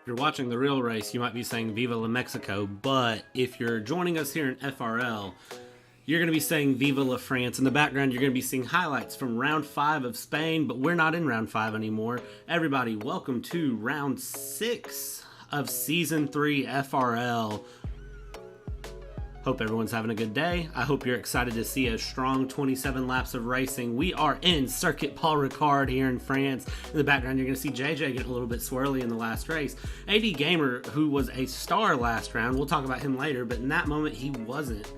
you're watching the real race, you might be saying Viva la Mexico, but if you're joining us here in FRL, you're going to be saying Viva la France. In the background, you're going to be seeing highlights from round 5 of Spain, but we're not in round 5 anymore. Everybody, welcome to round 6 of season 3 FRL. Hope everyone's having a good day. I hope you're excited to see a strong 27 laps of racing. We are in Circuit Paul Ricard here in France. In the background, you're going to see Dżej Dżej getting a little bit swirly in the last race. AD Gamer, who was a star last round, we'll talk about him later, but in that moment, he wasn't.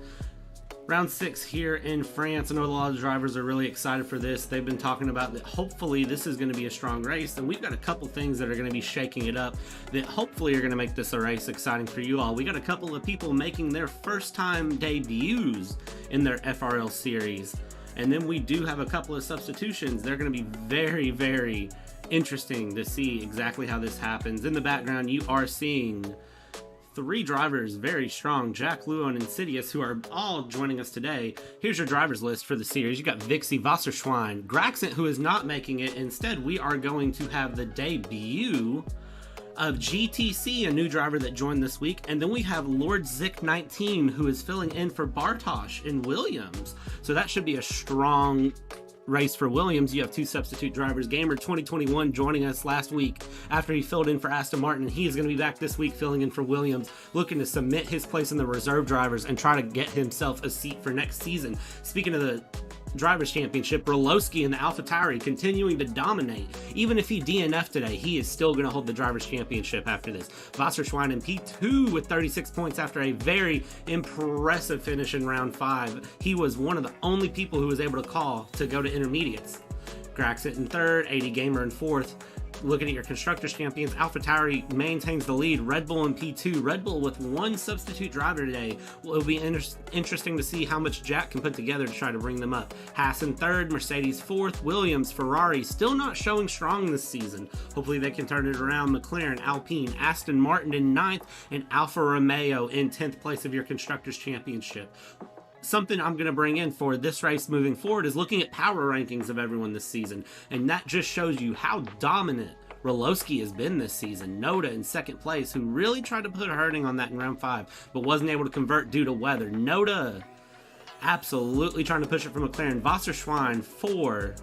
Round 6 here in France. I know a lot of drivers are really excited for this. They've been talking about that hopefully this is going to be a strong race, and we've got a couple things that are going to be shaking it up that hopefully are going to make this a race exciting for you all. We got a couple of people making their first time debuts in their FRL series, and then we do have a couple of substitutions. They're going to be very, very interesting to see exactly how this happens. In the background, you are seeing 3 drivers very strong, Jack, Luo, and Insidious, who are all joining us today. Here's your drivers list for the series. You got Vixie, Wasserschwein, Graxent, who is not making it. Instead, we are going to have the debut of GTC, a new driver that joined this week. And then we have Lord Zik 19, who is filling in for BartheZ in Williams. So that should be a strong race for Williams. You have 2 substitute drivers. Gamer 2021 joining us last week after he filled in for Aston Martin. He is going to be back this week filling in for Williams, looking to cement his place in the reserve drivers and try to get himself a seat for next season. Speaking of the Drivers' Championship, RoLoSky and the Alpha Tauri continuing to dominate. Even if he DNF'd today, he is still going to hold the Drivers' Championship after this. Wasserschwein in P2 with 36 points after a very impressive finish in round 5. He was one of the only people who was able to call to go to intermediates. Graxent in 3rd, AD Gamer in 4th. Looking at your Constructors Champions, Alpha Tauri maintains the lead. Red Bull in P2. Red Bull with 1 substitute driver today. Well, it'll be interesting to see how much Jack can put together to try to bring them up. Haas in 3rd, Mercedes 4th, Williams, Ferrari still not showing strong this season. Hopefully they can turn it around. McLaren, Alpine, Aston Martin in 9th, and Alfa Romeo in 10th place of your Constructors Championship. Something I'm going to bring in for this race moving forward is looking at power rankings of everyone this season, and that just shows you how dominant RoLoSky has been this season. Noda in 2nd place, who really tried to put a hurting on that in round 5, but wasn't able to convert due to weather. Noda absolutely trying to push it for McLaren. Wasserschwein for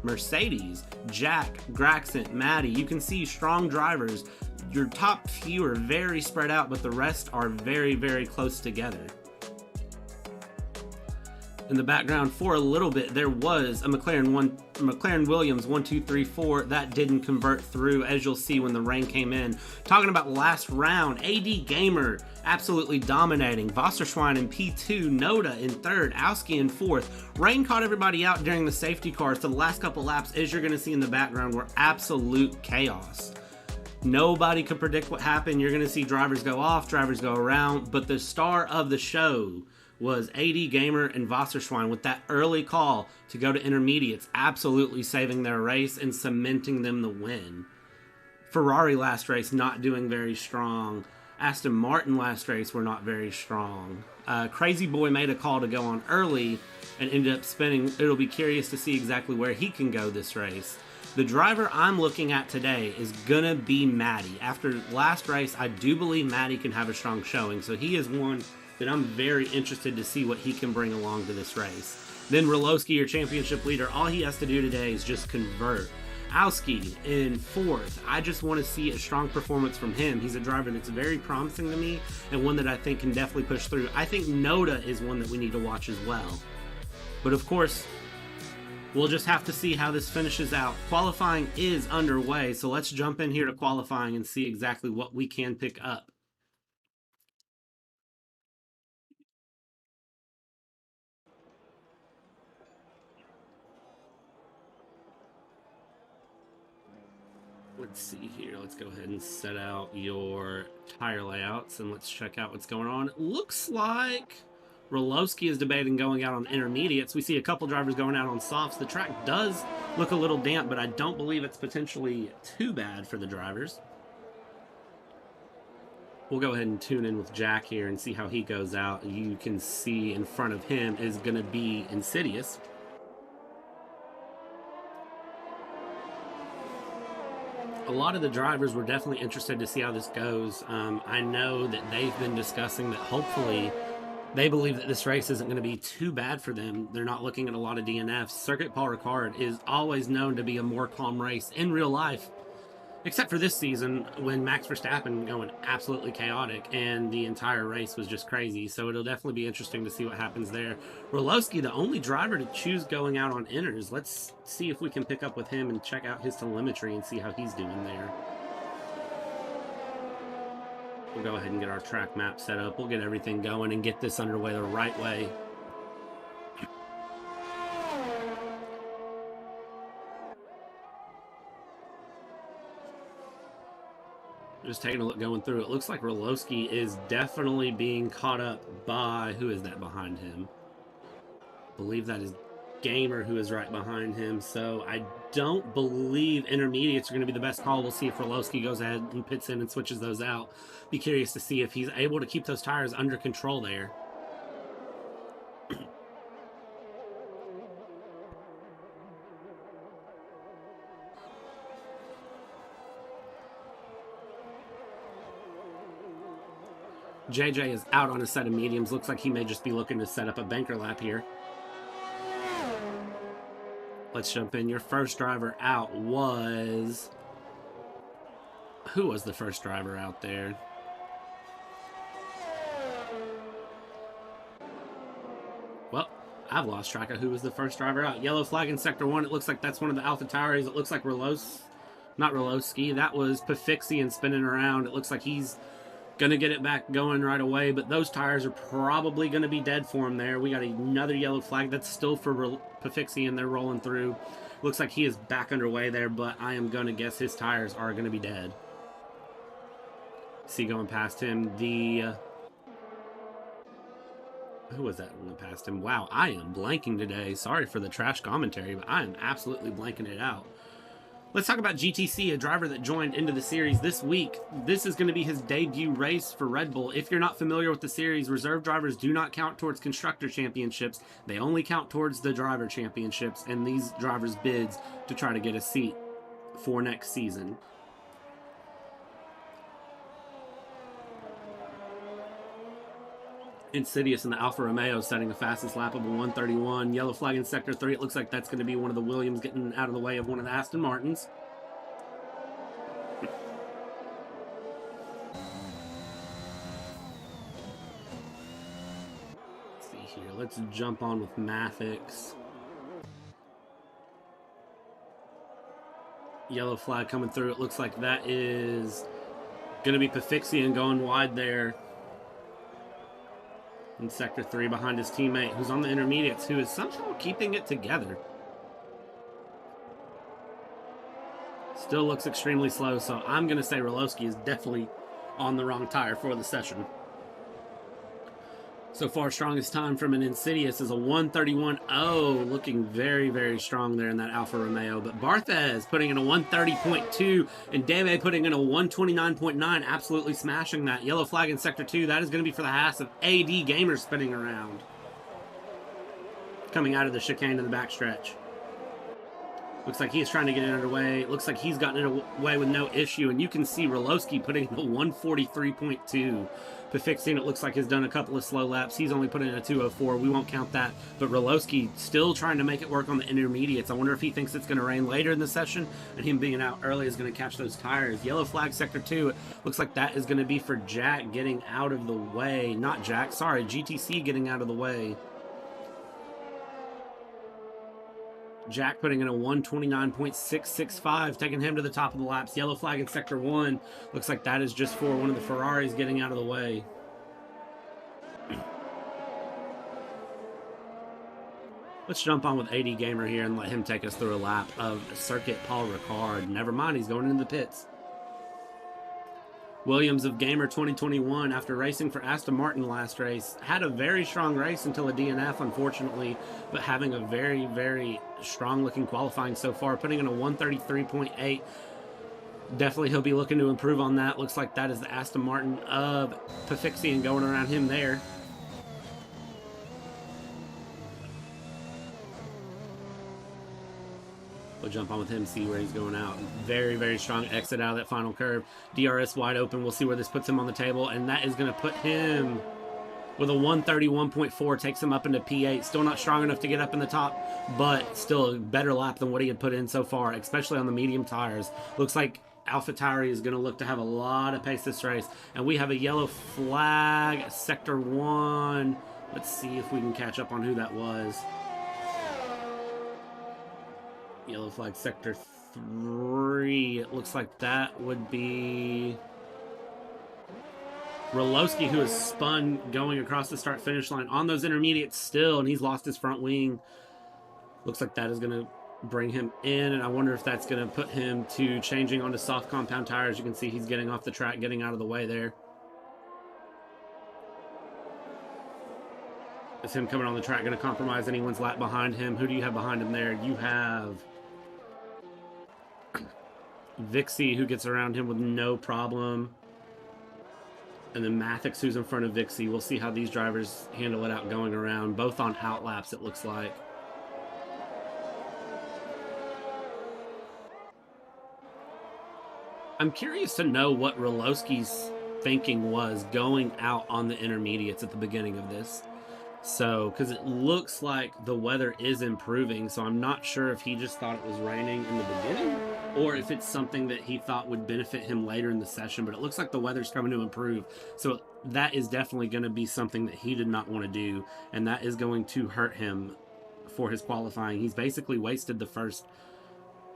Mercedes. Jack, Graxent, Maddie. You can see strong drivers. Your top few are very spread out, but the rest are very, very close together. In the background for a little bit, there was a McLaren Williams 1, 2, 3, 4 that didn't convert through, as you'll see when the rain came in. Talking about last round, AD Gamer absolutely dominating. Wasserschwein in P2, Noda in 3rd, Owski in 4th. Rain caught everybody out during the safety cars, so the last couple laps, as you're going to see in the background, were absolute chaos. Nobody could predict what happened. You're going to see drivers go off, drivers go around, but the star of the show was AD Gamer and Wasserschwein with that early call to go to intermediates, absolutely saving their race and cementing them the win. Ferrari last race not doing very strong. Aston Martin last race were not very strong. Crazy Boy made a call to go on early and ended up spinning. It'll be curious to see exactly where he can go this race. The driver I'm looking at today is gonna be Maddie. After last race, I do believe Maddie can have a strong showing, so he is one that I'm very interested to see what he can bring along to this race. Then RoLoSky, your championship leader, all he has to do today is just convert. Owski in 4th. I just want to see a strong performance from him. He's a driver that's very promising to me and one that I think can definitely push through. I think Noda is one that we need to watch as well. But of course, we'll just have to see how this finishes out. Qualifying is underway, so let's jump in here to qualifying and see exactly what we can pick up. Let's see here. Let's go ahead and set out your tire layouts and let's check out what's going on. It looks like RoLoSky is debating going out on intermediates. We see a couple drivers going out on softs. The track does look a little damp, but I don't believe it's potentially too bad for the drivers. We'll go ahead and tune in with Jack here and see how he goes out. You can see in front of him is going to be Insidious. a lot of the drivers were definitely interested to see how this goes. I know that they've been discussing that hopefully they believe that this race isn't going to be too bad for them. They're not looking at a lot of DNFs. Circuit Paul Ricard is always known to be a more calm race in real life, except for this season when Max Verstappen going absolutely chaotic and the entire race was just crazy. So it'll definitely be interesting to see what happens there. RoLoSky, the only driver to choose going out on inners. Let's see if we can pick up with him and check out his telemetry and see how he's doing there. We'll go ahead and get our track map set up. We'll get everything going and get this underway the right way. Just taking a look going through, it looks like RoLoSky is definitely being caught up by, who is that behind him? I believe that is Gamer who is right behind him. So I don't believe intermediates are going to be the best call. We'll see if RoLoSky goes ahead and pits in and switches those out. Be curious to see if he's able to keep those tires under control there. Dżej Dżej is out on a set of mediums. Looks like he may just be looking to set up a banker lap here. Let's jump in. Your first driver out was... Who was the first driver out there? Well, I've lost track of who was the first driver out. Yellow flag in Sector 1. It looks like that's one of the Alpha Tauris. It looks like not RoLoSky. That was Foxxxes spinning around. It looks like he's going to get it back going right away, but those tires are probably going to be dead for him there. We got another yellow flag that's still for Foxxxes, and they're rolling through. Looks like he is back underway there, but I am going to guess his tires are going to be dead. See going past him, who was that one past him? Wow, I am blanking today. Sorry for the trash commentary, but I am absolutely blanking it out. Let's talk about GTC, a driver that joined into the series this week. This is going to be his debut race for Red Bull. If you're not familiar with the series, reserve drivers do not count towards constructor championships. They only count towards the driver championships and these drivers' bids to try to get a seat for next season. Insidious in the Alfa Romeo setting the fastest lap of a 1:31. Yellow flag in Sector 3. It looks like that's going to be one of the Williams getting out of the way of one of the Aston Martins. Let's see here. Let's jump on with Mathix. Yellow flag coming through. It looks like that is going to be Foxxxes going wide there in Sector 3 behind his teammate who's on the intermediates, who is somehow keeping it together. Still looks extremely slow, so I'm going to say RoLoSky is definitely on the wrong tire for the session. So far, strongest time from an Insidious is a 1:31.0, looking very, very strong there in that Alfa Romeo. But BartheZ putting in a 1:30.2, and Djej putting in a 1:29.9, absolutely smashing that. Yellow flag in Sector 2, that is going to be for the Haas of AD Gamer spinning around. Coming out of the chicane in the backstretch. Looks like he's trying to get it underway. Looks like he's gotten it away with no issue, and you can see RoLoSky putting in a 1:43.2. Foxxxes, it looks like, has done a couple of slow laps. He's only put in a 2:04. We won't count that. But RoLoSky still trying to make it work on the intermediates. I wonder if he thinks it's going to rain later in the session, and him being out early is going to catch those tires. Yellow flag Sector 2. It looks like that is going to be for Jack getting out of the way. Not Jack, sorry, GTC getting out of the way. Jack putting in a 1:29.665, taking him to the top of the laps. Yellow flag in Sector 1. Looks like that is just for one of the Ferraris getting out of the way. Let's jump on with AD Gamer here and let him take us through a lap of Circuit Paul Ricard. Never mind, he's going into the pits. Williams of Gamer 2021, after racing for Aston Martin last race, had a very strong race until a DNF, unfortunately, but having a very, very strong-looking qualifying so far, putting in a 1:33.8. Definitely he'll be looking to improve on that. Looks like that is the Aston Martin of Foxxxes and going around him there. We'll jump on with him, see where he's going out. Very, very strong exit out of that final curve. DRS wide open. We'll see where this puts him on the table, and that is going to put him with a 131.4, takes him up into P8. Still not strong enough to get up in the top, but still a better lap than what he had put in so far, especially on the medium tires. Looks like Alpha Tauri is going to look to have a lot of pace this race, and we have a yellow flag, Sector 1. Let's see if we can catch up on who that was. Yellow flag, Sector 3. It looks like that would be RoLoSky, who has spun going across the start-finish line on those intermediates still, and he's lost his front wing. Looks like that is going to bring him in, and I wonder if that's going to put him to changing onto soft compound tires. You can see he's getting off the track, getting out of the way there. Is him coming on the track going to compromise anyone's lap behind him? Who do you have behind him there? You have Vixie, who gets around him with no problem. And then Mathix, who's in front of Vixie. We'll see how these drivers handle it out going around. Both on out laps, it looks like. I'm curious to know what RoLoSky's thinking was going out on the intermediates at the beginning of this. So, because it looks like the weather is improving, so I'm not sure if he just thought it was raining in the beginning or if it's something that he thought would benefit him later in the session, but it looks like the weather's coming to improve. So that is definitely going to be something that he did not want to do, and that is going to hurt him for his qualifying. He's basically wasted the first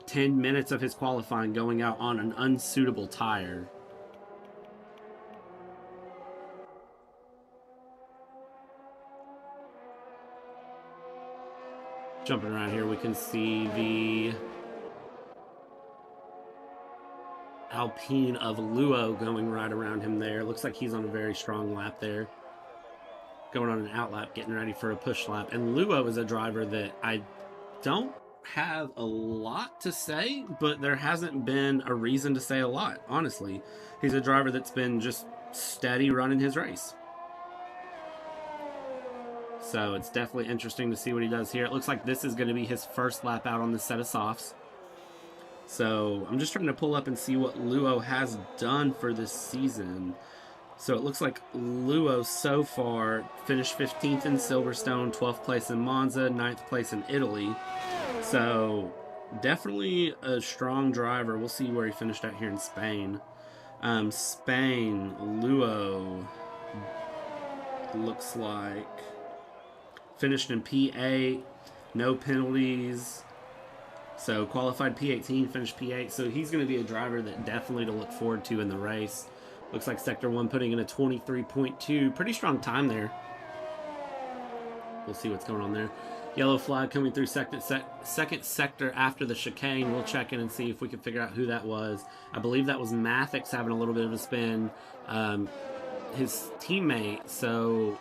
10 minutes of his qualifying going out on an unsuitable tire. Jumping around here, we can see the Alpine of Luo going right around him there. Looks like he's on a very strong lap there. Going on an out lap, getting ready for a push lap. And Luo is a driver that I don't have a lot to say, but there hasn't been a reason to say a lot, honestly. He's a driver that's been just steady running his race. So it's definitely interesting to see what he does here. It looks like this is going to be his first lap out on this set of softs. So I'm just trying to pull up and see what Luo has done for this season. So it looks like Luo so far finished 15th in Silverstone, 12th place in Monza, 9th place in Italy. So definitely a strong driver. We'll see where he finished at here in Spain. Spain, Luo looks like finished in P8, no penalties. So qualified P18, finished P8. So he's going to be a driver that definitely to look forward to in the race. Looks like Sector 1 putting in a 23.2. Pretty strong time there. We'll see what's going on there. Yellow flag coming through second sector after the chicane. We'll check in and see if we can figure out who that was. I believe that was Mathix having a little bit of a spin. His teammate,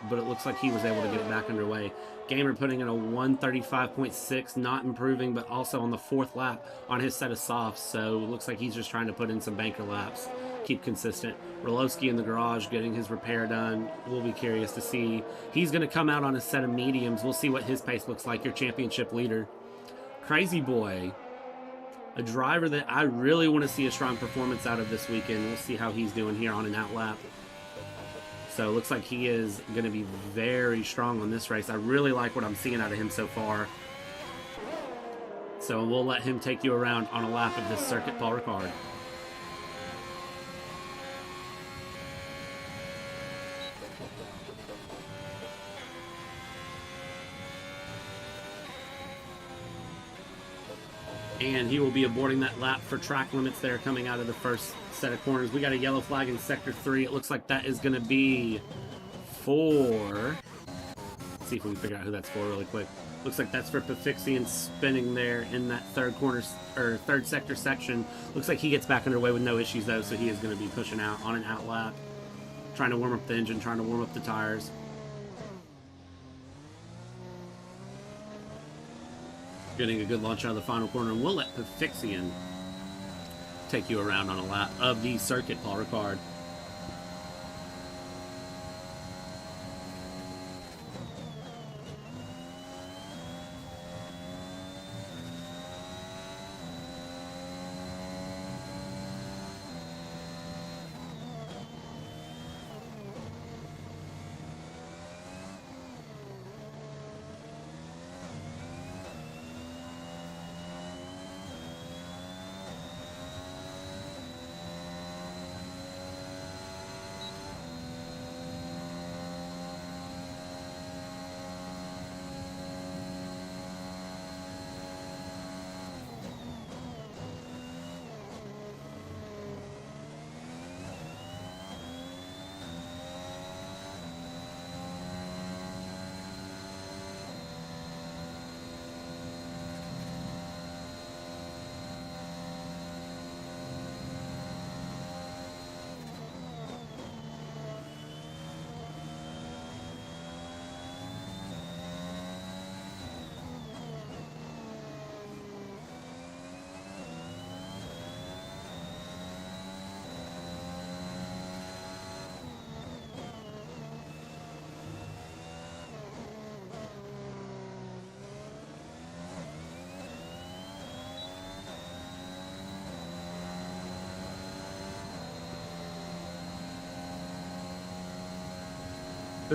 but it looks like he was able to get it back underway. Gamer putting in a 135.6, not improving, but also on the 4th lap on his set of softs, so it looks like he's just trying to put in some banker laps, keep consistent. RoLoSky in the garage getting his repair done. We'll be curious to see. He's going to come out on a set of mediums. We'll see what his pace looks like, your championship leader. Crazy Boy, a driver that I really want to see a strong performance out of this weekend. We'll see how he's doing here on an out lap. So it looks like he is going to be very strong on this race. I really like what I'm seeing out of him so far. So we'll let him take you around on a lap of this circuit, Paul Ricard. And he will be aborting that lap for track limits there coming out of the first set of corners. We got a yellow flag in Sector 3. It looks like that is going to be for... Let's see if we can figure out who that's for really quick. Looks like that's for Pafixian spinning there in that third corner, or third sector section. Looks like he gets back underway with no issues though, so he is going to be pushing out on an out lap. Trying to warm up the engine, trying to warm up the tires. Getting a good launch out of the final corner, and we'll let Pafixian take you around on a lap of the circuit, Paul Ricard.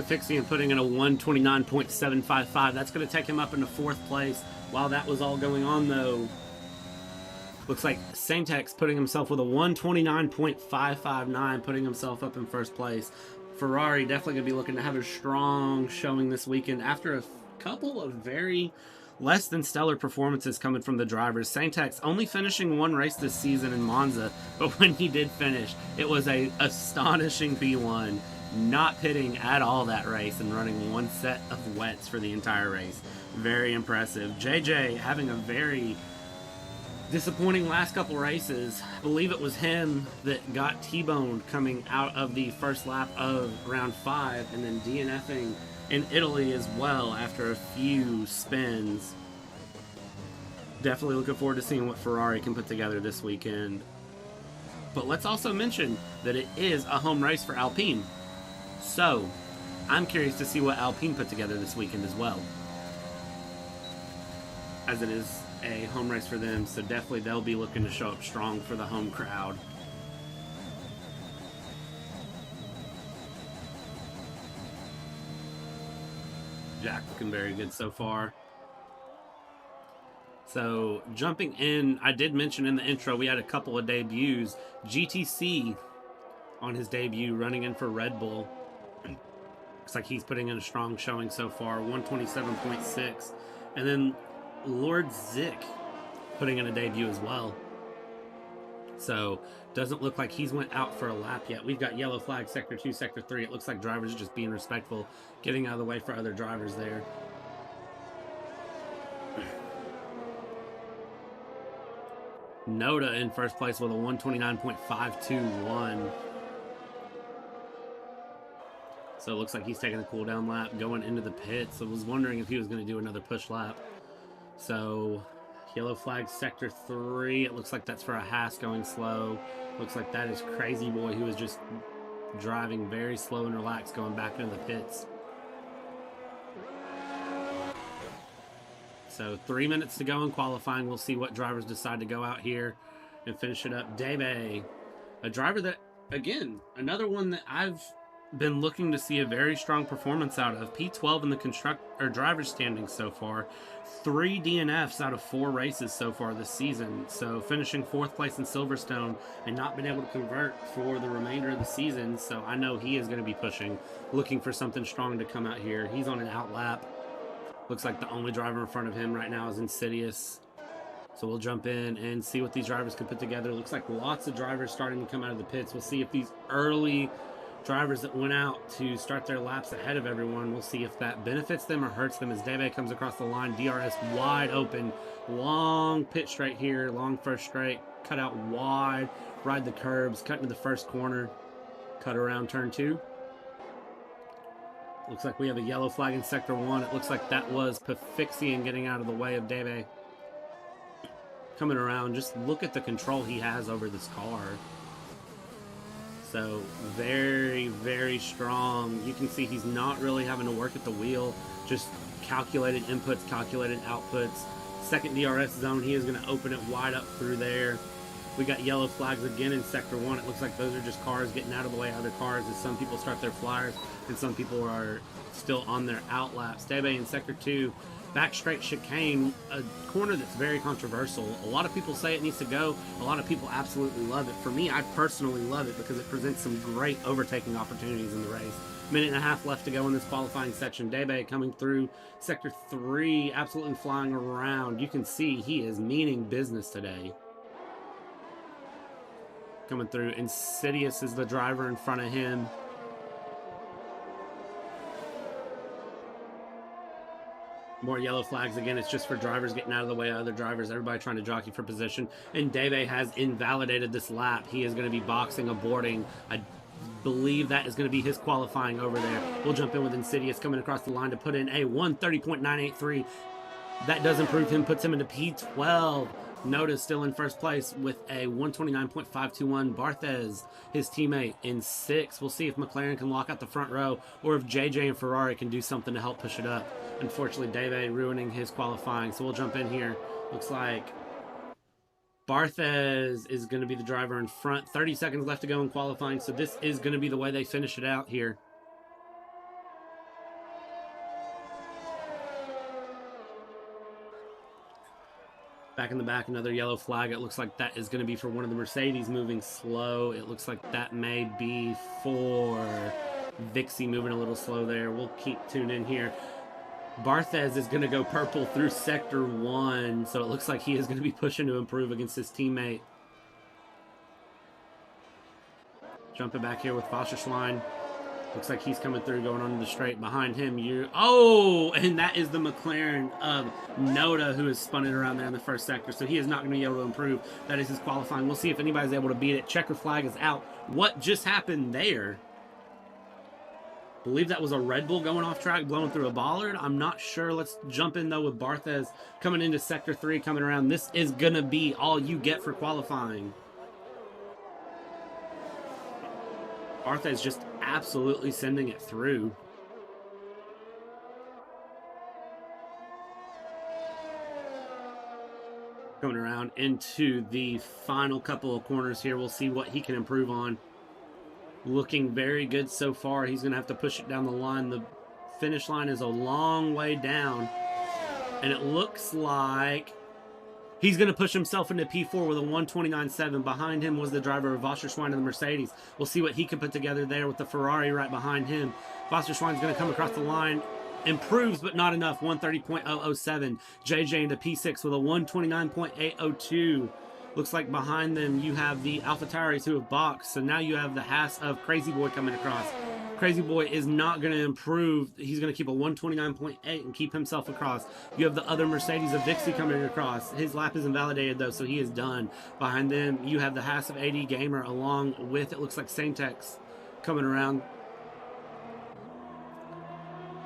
Foxxxes putting in a 129.755. That's going to take him up into 4th place. While that was all going on, though, looks like Saintex putting himself with a 129.559, putting himself up in 1st place. Ferrari definitely going to be looking to have a strong showing this weekend after a couple of very less than stellar performances coming from the drivers. Saintex only finishing 1 race this season in Monza, but when he did finish, it was a astonishing P1, not pitting at all that race and running 1 set of wets for the entire race. Very impressive. Dżej Dżej having a very disappointing last couple races. I believe it was him that got T-boned coming out of the first lap of round 5, and then DNFing in Italy as well after a few spins. Definitely looking forward to seeing what Ferrari can put together this weekend. But let's also mention that it is a home race for Alpine. So, I'm curious to see what Alpine put together this weekend as well, as it is a home race for them, so definitely they'll be looking to show up strong for the home crowd. Jack looking very good so far. So jumping in, I did mention in the intro we had a couple of debuts. GTC on his debut running in for Red Bull. Looks like he's putting in a strong showing so far, 127.6. And then Lord Zick putting in a debut as well. So doesn't look like he's went out for a lap yet. We've got yellow flag, sector 2, sector 3. It looks like drivers are just being respectful, getting out of the way for other drivers there. Noda in 1st place with a 129.521. So it looks like he's taking a cool down lap going into the pits. I was wondering if he was going to do another push lap. So yellow flag, sector 3. It looks like that's for a Haas going slow. Looks like that is Crazy Boy, who is just driving very slow and relaxed, going back into the pits. So 3 minutes to go in qualifying. We'll see what drivers decide to go out here and finish it up. Dżej Dżej, a driver that, again, another one that I've been looking to see a very strong performance out of. P12 in the driver's standings so far. 3 DNFs out of 4 races so far this season. So finishing 4th place in Silverstone and not been able to convert for the remainder of the season. So I know he is going to be pushing, looking for something strong to come out here. He's on an out lap. Looks like the only driver in front of him right now is Insidious. So we'll jump in and see what these drivers can put together. Looks like lots of drivers starting to come out of the pits. We'll see if these early drivers that went out to start their laps ahead of everyone, we'll see if that benefits them or hurts them as Dżej Dżej comes across the line. DRS wide open, long pit straight here, long first straight, cut out wide, ride the curbs, cut into the first corner, cut around turn 2. Looks like we have a yellow flag in sector 1. It looks like that was Foxxxes getting out of the way of Dżej Dżej. Coming around, just look at the control he has over this car. So very, very strong. You can see he's not really having to work at the wheel. Just calculated inputs, calculated outputs. Second DRS zone, he is going to open it wide up through there. We got yellow flags again in sector 1. It looks like those are just cars getting out of the way of other cars as some people start their flyers and some people are still on their out laps. Dżej Dżej in sector 2. Back straight chicane, a corner that's very controversial. A lot of people say it needs to go. A lot of people absolutely love it. For me, I personally love it because it presents some great overtaking opportunities in the race. Minute and a half left to go in this qualifying section. Dżej Dżej coming through sector 3, absolutely flying around. You can see he is meaning business today. Coming through. Insidious is the driver in front of him. More yellow flags again. It's just for drivers getting out of the way of other drivers. Everybody trying to jockey for position. And Dżej Dżej has invalidated this lap. He is going to be boxing, aborting. I believe that is going to be his qualifying over there. We'll jump in with Insidious coming across the line to put in a 130.983. That does improve him, puts him into P12. Noda's still in first place with a 129.521. BartheZ, his teammate, in 6th. We'll see if McLaren can lock out the front row or if Dżej Dżej and Ferrari can do something to help push it up. Unfortunately, Dżej Dżej ruining his qualifying, so we'll jump in here. Looks like BartheZ is going to be the driver in front. 30 seconds left to go in qualifying, so this is going to be the way they finish it out here. Back in the back, another yellow flag. It looks like that is going to be for one of the Mercedes moving slow. It looks like that may be for Vixie moving a little slow there. We'll keep tuned in here. BartheZ is going to go purple through Sector 1, so it looks like he is going to be pushing to improve against his teammate. Jumping back here with Foxxxes. Looks like he's coming through, going onto the straight. Behind him, oh, and that is the McLaren of Noda, who is spun it around there in the first sector, so he is not going to be able to improve. That is his qualifying. We'll see if anybody's able to beat it. Checker flag is out. What just happened there? I believe that was a Red Bull going off track, blowing through a bollard. I'm not sure. Let's jump in, though, with BartheZ coming into Sector 3, coming around. This is going to be all you get for qualifying. BartheZ just absolutely sending it through. Coming around into the final couple of corners here. We'll see what he can improve on. Looking very good so far. He's going to have to push it down the line. The finish line is a long way down. And it looks like he's going to push himself into P4 with a 129.7. Behind him was the driver of Foxxxes of the Mercedes. We'll see what he can put together there with the Ferrari right behind him. Foxxxes is going to come across the line. Improves, but not enough. 130.007. Dżej Dżej into P6 with a 129.802. Looks like behind them you have the Alpha Tauri who have boxed. So now you have the Haas of Crazy Boy coming across. Crazy Boy is not going to improve. He's going to keep a 129.8 and keep himself across. You have the other Mercedes of Vixie coming across. His lap is invalidated, though, so he is done. Behind them, you have the Haas of AD Gamer along with, it looks like Saintex coming around.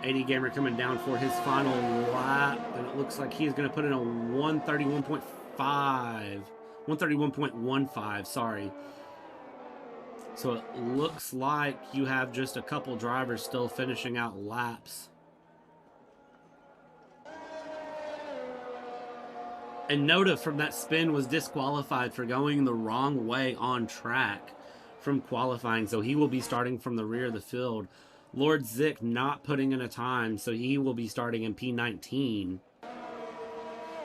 AD Gamer coming down for his final lap, and it looks like he's going to put in a 131.5. 131.15, sorry. So it looks like you have just a couple drivers still finishing out laps. And Noda from that spin was disqualified for going the wrong way on track from qualifying. So he will be starting from the rear of the field. Lord Zick not putting in a time, so he will be starting in P19.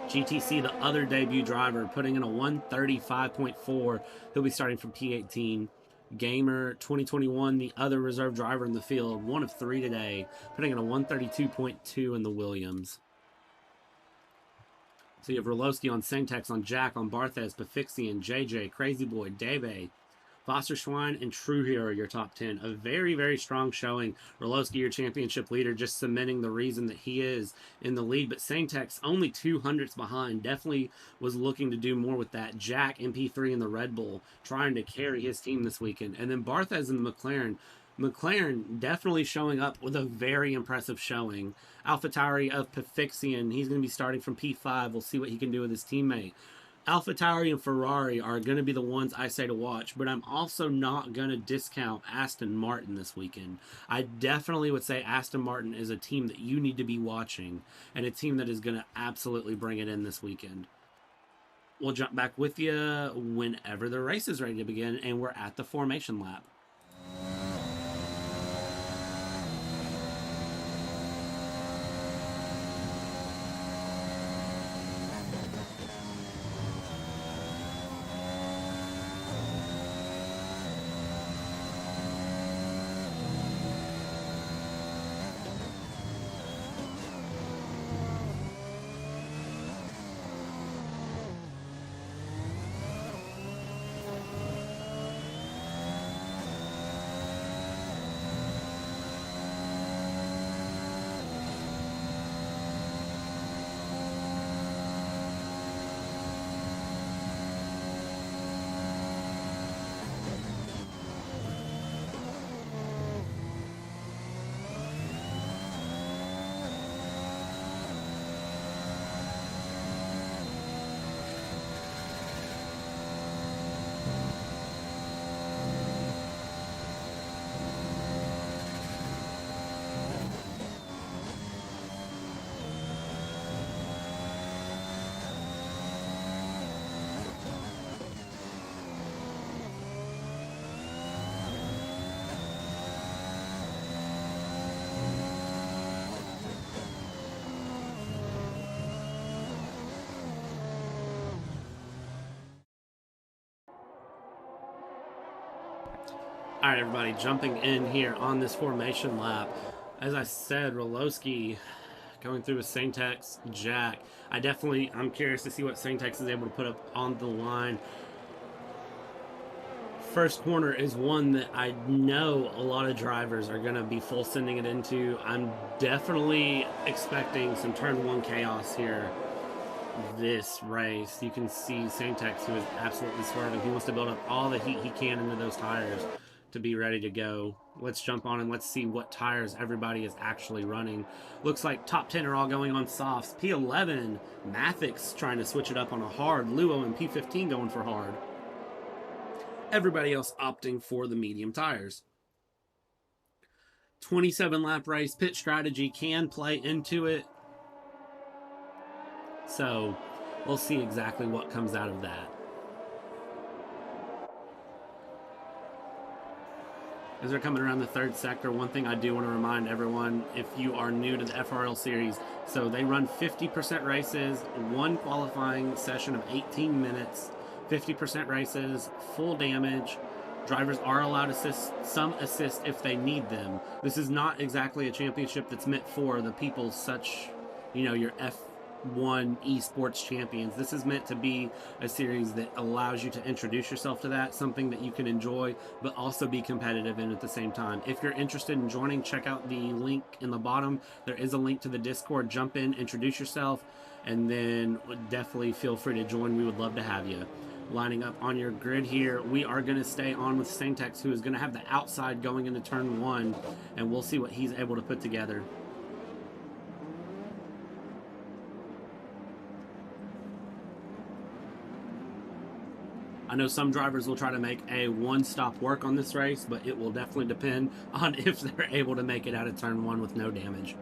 GTC, the other debut driver, putting in a 135.4. He'll be starting from P18. Gamer 2021, the other reserve driver in the field, one of three today, putting in a 132.2 in the Williams. So you have RoLoSky on Saintex, on Jack, on BartheZ, Pafixian, Dżej Dżej, Crazy Boy, Dave, Foxxxes and TrueHERO, your top 10. A very, very strong showing. RoLoSky, your championship leader, just cementing the reason that he is in the lead. But Saintex only 200ths behind. Definitely was looking to do more with that. Jack, MP3 in the Red Bull, trying to carry his team this weekend. And then BartheZ in the McLaren. McLaren definitely showing up with a very impressive showing. Alpha Tauri of Pafixian, he's going to be starting from P5. We'll see what he can do with his teammate. Alpha Tauri and Ferrari are going to be the ones I say to watch, but I'm also not going to discount Aston Martin this weekend. I definitely would say Aston Martin is a team that you need to be watching, and a team that is going to absolutely bring it in this weekend. We'll jump back with you whenever the race is ready to begin, and we're at the formation lap. All right, everybody, jumping in here on this formation lap. As I said, RoLoSky going through with Saintex, Jack. I'm curious to see what Saintex is able to put up on the line. First corner is one that I know a lot of drivers are going to be full sending it into. I'm definitely expecting some turn one chaos here this race. You can see Saintex, who is absolutely swerving. He wants to build up all the heat he can into those tires to be ready to go. Let's jump on and let's see what tires everybody is actually running. Looks like top 10 are all going on softs. P11, Mathix trying to switch it up on a hard. Luo and P15 going for hard. Everybody else opting for the medium tires. 27 lap race. Pit strategy can play into it. So we'll see exactly what comes out of that. As they're coming around the third sector, one thing I do want to remind everyone, if you are new to the FRL series, so they run 50% races, one qualifying session of 18 minutes, 50% races, full damage. Drivers are allowed some assist if they need them. This is not exactly a championship that's meant for the people such, your F1 esports champions. This is meant to be a series that allows you to introduce yourself to that, something that you can enjoy, but also be competitive in at the same time. If you're interested in joining, check out the link in the bottom. There is a link to the Discord. Jump in, introduce yourself, and then definitely feel free to join. We would love to have you. Lining up on your grid here, we are going to stay on with Saintex, who is going to have the outside going into turn one, and we'll see what he's able to put together. I know some drivers will try to make a one-stop work on this race, but it will definitely depend on if they're able to make it out of turn one with no damage.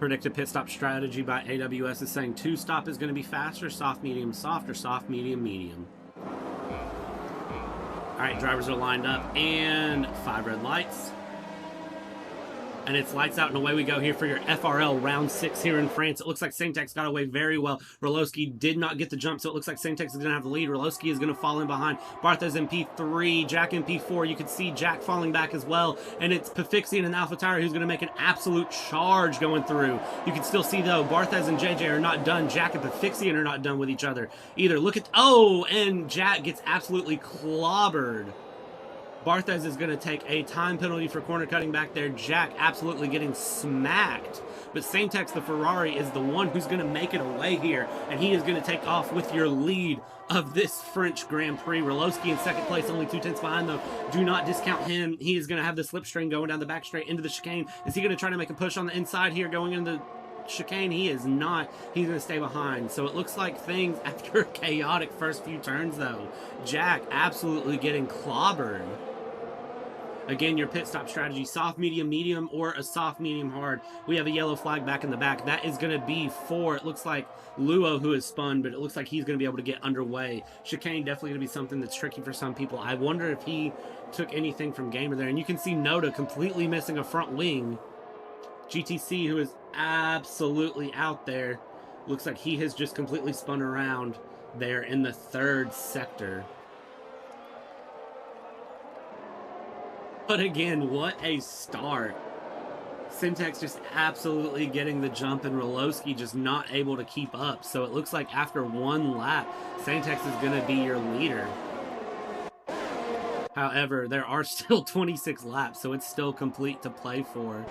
Predicted pit stop strategy by AWS is saying two-stop is going to be faster, soft, medium, soft, or soft, medium, medium. All right, drivers are lined up, and 5 red lights. And it's lights out and away we go here for your FRL round 6 here in France. It looks like Saintex got away very well. RoLoSky did not get the jump, so it looks like Saintex is going to have the lead. RoLoSky is going to fall in behind. BartheZ in P3, Jack in P4. You can see Jack falling back as well. And it's Foxxxes and Alpha Tauri who's going to make an absolute charge going through. You can still see, though, BartheZ and Dżej Dżej are not done. Jack and Foxxxes are not done with each other either. Look at... Oh, and Jack gets absolutely clobbered. BartheZ is going to take a time penalty for corner cutting back there. Jack absolutely getting smacked. But Saintex, the Ferrari, is the one who's going to make it away here. And he is going to take off with your lead of this French Grand Prix. RoLoSky in second place, only 2/10 behind, though. Do not discount him. He is going to have the slipstream going down the back straight into the chicane. Is he going to try to make a push on the inside here going into chicane? He is not. He's going to stay behind. So it looks like things after a chaotic first few turns, though. Jack absolutely getting clobbered. Again, your pit stop strategy, soft, medium, medium, or a soft, medium, hard. We have a yellow flag back in the back. That is going to be for, it looks like Luo, who is spun, but it looks like he's going to be able to get underway. Chicane definitely going to be something that's tricky for some people. I wonder if he took anything from Gamer there. And you can see Noda completely missing a front wing. GTC, who is absolutely out there, looks like he has just completely spun around there in the third sector. But again, what a start. Saintex just absolutely getting the jump and RoLoSky just not able to keep up. So it looks like after one lap, Saintex is going to be your leader. However, there are still 26 laps, so it's still complete to play for.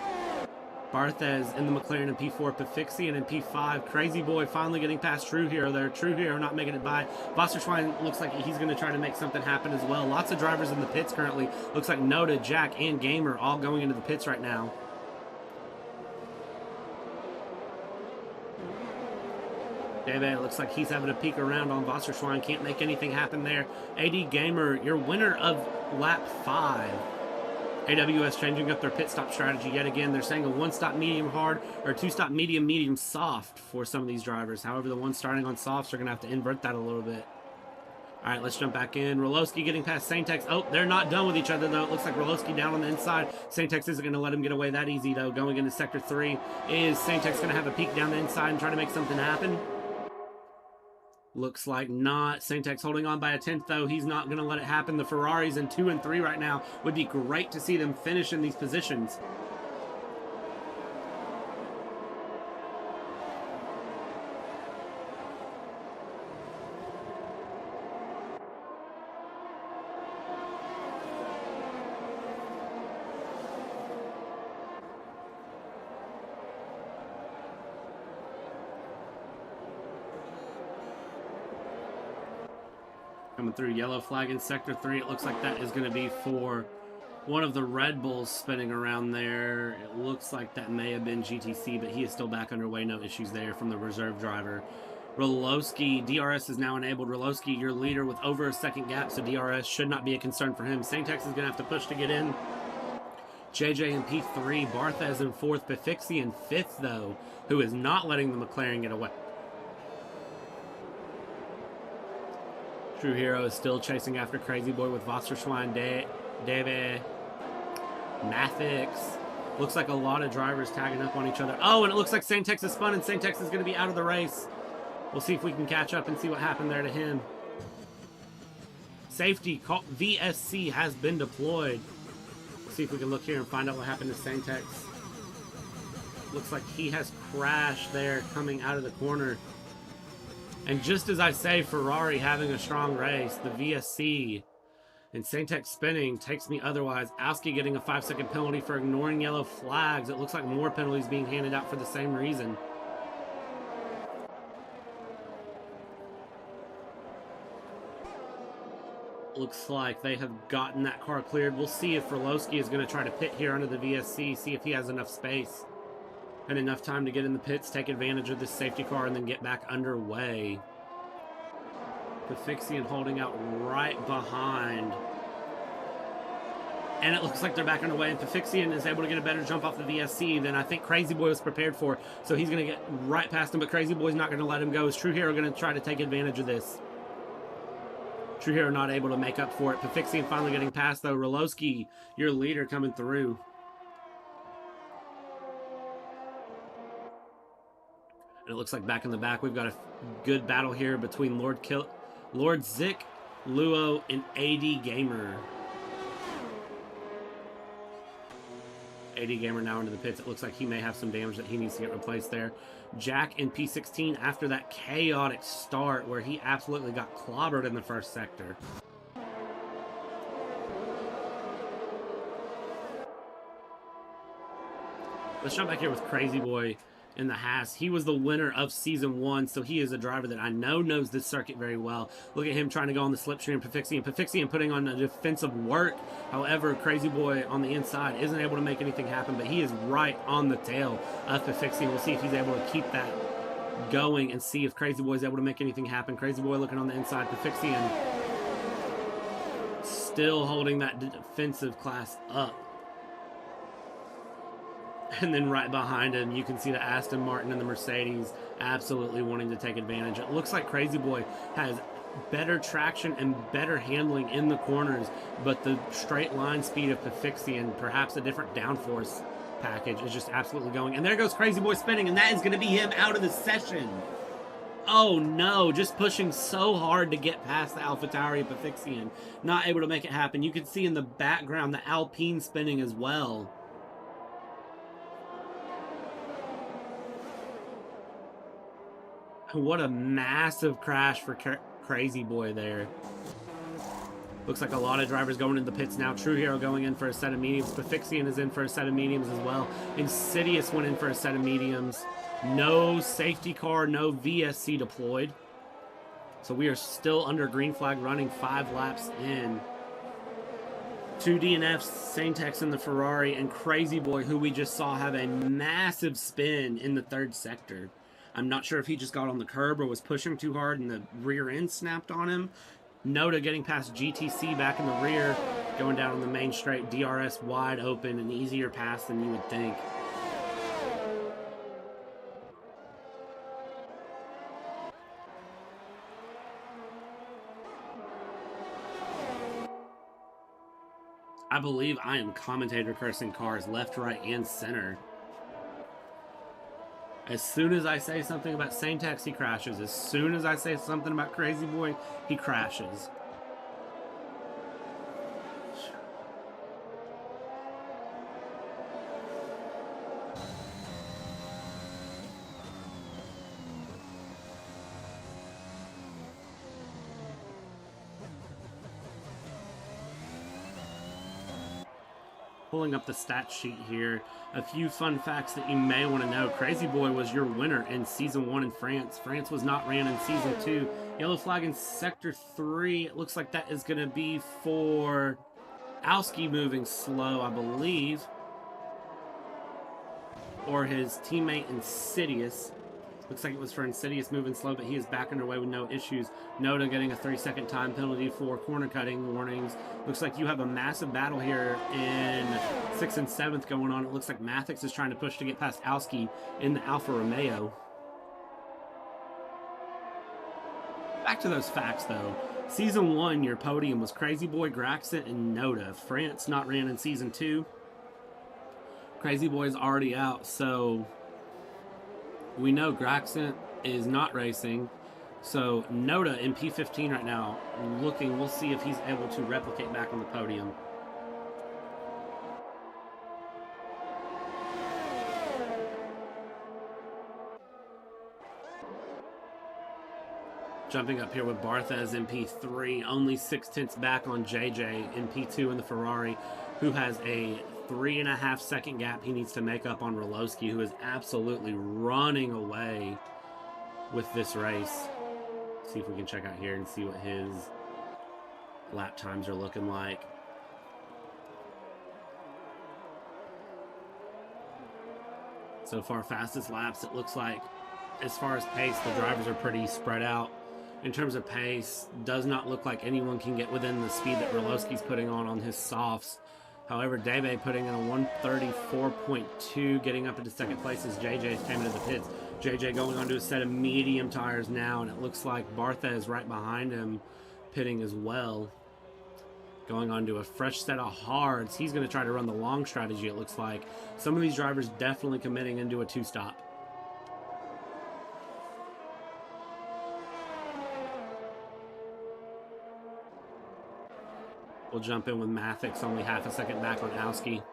BartheZ in the McLaren in P4, Foxxxes in P5. Crazy Boy finally getting past TrueHERO there. TrueHERO not making it by. Wasserschwein looks like he's going to try to make something happen as well. Lots of drivers in the pits currently. Looks like Noda, Jack, and Gamer all going into the pits right now. David looks like he's having a peek around on Wasserschwein. Can't make anything happen there. AD Gamer, your winner of lap 5. AWS changing up their pit stop strategy yet again. They're saying a one-stop medium hard or two-stop medium medium soft for some of these drivers. However, the ones starting on softs are going to have to invert that a little bit. All right, let's jump back in. RoLoSky getting past Saintex. Oh, they're not done with each other, though. It looks like RoLoSky down on the inside. Saintex isn't going to let him get away that easy, though. Going into Sector 3. Is Saintex going to have a peek down the inside and try to make something happen? Looks like not. Saintex holding on by a tenth, though. He's not going to let it happen. The Ferraris in 2 and 3 right now. Would be great to see them finish in these positions. Coming through, yellow flag in Sector 3. It looks like that is going to be for one of the Red Bulls spinning around there. It looks like that may have been GTC, but he is still back underway. No issues there from the reserve driver. RoLoSky, DRS is now enabled. RoLoSky, your leader with over a second gap, so DRS should not be a concern for him. Saintex is going to have to push to get in. Dżej Dżej in P3, BartheZ in 4th, Foxxxes in 5th, though, who is not letting the McLaren get away. TrueHERO is still chasing after Crazy Boy with Wasserschwein, Dave, Mathix. Looks like a lot of drivers tagging up on each other. Oh, and it looks like Saintex is spun, and Saintex is going to be out of the race. We'll see if we can catch up and see what happened there to him. Safety VSC has been deployed. Let's see if we can look here and find out what happened to Saintex. Looks like he has crashed there coming out of the corner. And just as I say, Ferrari having a strong race, the VSC and Saintex spinning takes me otherwise. Alski getting a 5-second penalty for ignoring yellow flags. It looks like more penalties being handed out for the same reason. Looks like they have gotten that car cleared. We'll see if RoLoSky is going to try to pit here under the VSC, see if he has enough space and enough time to get in the pits, take advantage of this safety car, and then get back underway. Foxxxes holding out right behind. And it looks like they're back underway, and Foxxxes is able to get a better jump off the VSC than I think Crazy Boy was prepared for. So he's going to get right past him, but Crazy Boy's not going to let him go. Is TrueHERO going to try to take advantage of this? TrueHERO not able to make up for it. Foxxxes finally getting past, though. RoLoSky, your leader, coming through. And it looks like back in the back, we've got a good battle here between Lord Zik, Luo, and AD Gamer. AD Gamer now into the pits. It looks like he may have some damage that he needs to get replaced there. Jack in P16 after that chaotic start where he absolutely got clobbered in the first sector. Let's jump back here with Crazy Boy in the Haas. He was the winner of Season 1, so he is a driver that I know knows this circuit very well. Look at him trying to go on the slipstream. Foxxxes putting on a defensive work. However, Crazy Boy on the inside isn't able to make anything happen, but he is right on the tail of Foxxxes. We'll see if he's able to keep that going and see if Crazy Boy is able to make anything happen. Crazy Boy looking on the inside. Foxxxes still holding that defensive class up. And then right behind him, you can see the Aston Martin and the Mercedes absolutely wanting to take advantage. It looks like Crazy Boy has better traction and better handling in the corners, but the straight line speed of Foxxxes and perhaps a different downforce package is just absolutely going. And there goes Crazy Boy spinning, and that is going to be him out of the session. Oh no, just pushing so hard to get past the Alpha Tauri Foxxxes, not able to make it happen. You can see in the background the Alpine spinning as well. What a massive crash for Crazy Boy there. Looks like a lot of drivers going into the pits now. TrueHERO going in for a set of mediums. Foxxxes is in for a set of mediums as well. Insidious went in for a set of mediums. No safety car, no VSC deployed. So we are still under green flag running 5 laps in. 2 DNFs, Saintex in the Ferrari, and Crazy Boy, who we just saw have a massive spin in the 3rd sector. I'm not sure if he just got on the curb or was pushing too hard and the rear end snapped on him. Noda getting past GTC back in the rear, going down on the main straight. DRS wide open, an easier pass than you would think. I believe I am commentator cursing cars left, right, and center. As soon as I say something about Saintex, he crashes. As soon as I say something about Crazy Boy, he crashes. Pulling up the stat sheet here, a few fun facts that you may want to know. Crazy Boy was your winner in Season 1 in France. France was not ran in Season 2. Yellow flag in Sector 3. It looks like that is going to be for Alski moving slow, I believe. Or his teammate Insidious. Looks like it was for Insidious moving slow, but he is back underway with no issues. Noda getting a 3-second time penalty for corner cutting warnings. Looks like you have a massive battle here in 6th and 7th going on. It looks like BartheZ is trying to push to get past Alski in the Alfa Romeo. Back to those facts, though. Season 1, your podium was Crazy Boy, Graxent, and Noda. France not ran in Season 2. Crazy Boy's already out, so we know Graxent is not racing. So Noda in P15 right now, looking, we'll see if he's able to replicate back on the podium. Jumping up here with BartheZ in P3, only 6/10 back on Dżej Dżej in P2 in the Ferrari, who has a 3.5-second gap he needs to make up on RoLoSky, who is absolutely running away with this race. See if we can check out here and see what his lap times are looking like. So far, fastest laps, it looks like. As far as pace, the drivers are pretty spread out. In terms of pace, does not look like anyone can get within the speed that RoLoSky's putting on his softs. However, Dżej Dżej putting in a 134.2, getting up into second place as Dżej Dżej came into the pits. Dżej Dżej going onto a set of medium tires now, and it looks like BartheZ right behind him, pitting as well. Going on to a fresh set of hards. He's going to try to run the long strategy, it looks like. Some of these drivers definitely committing into a two-stop. We'll jump in with BartheZ, only half a second back on Alski.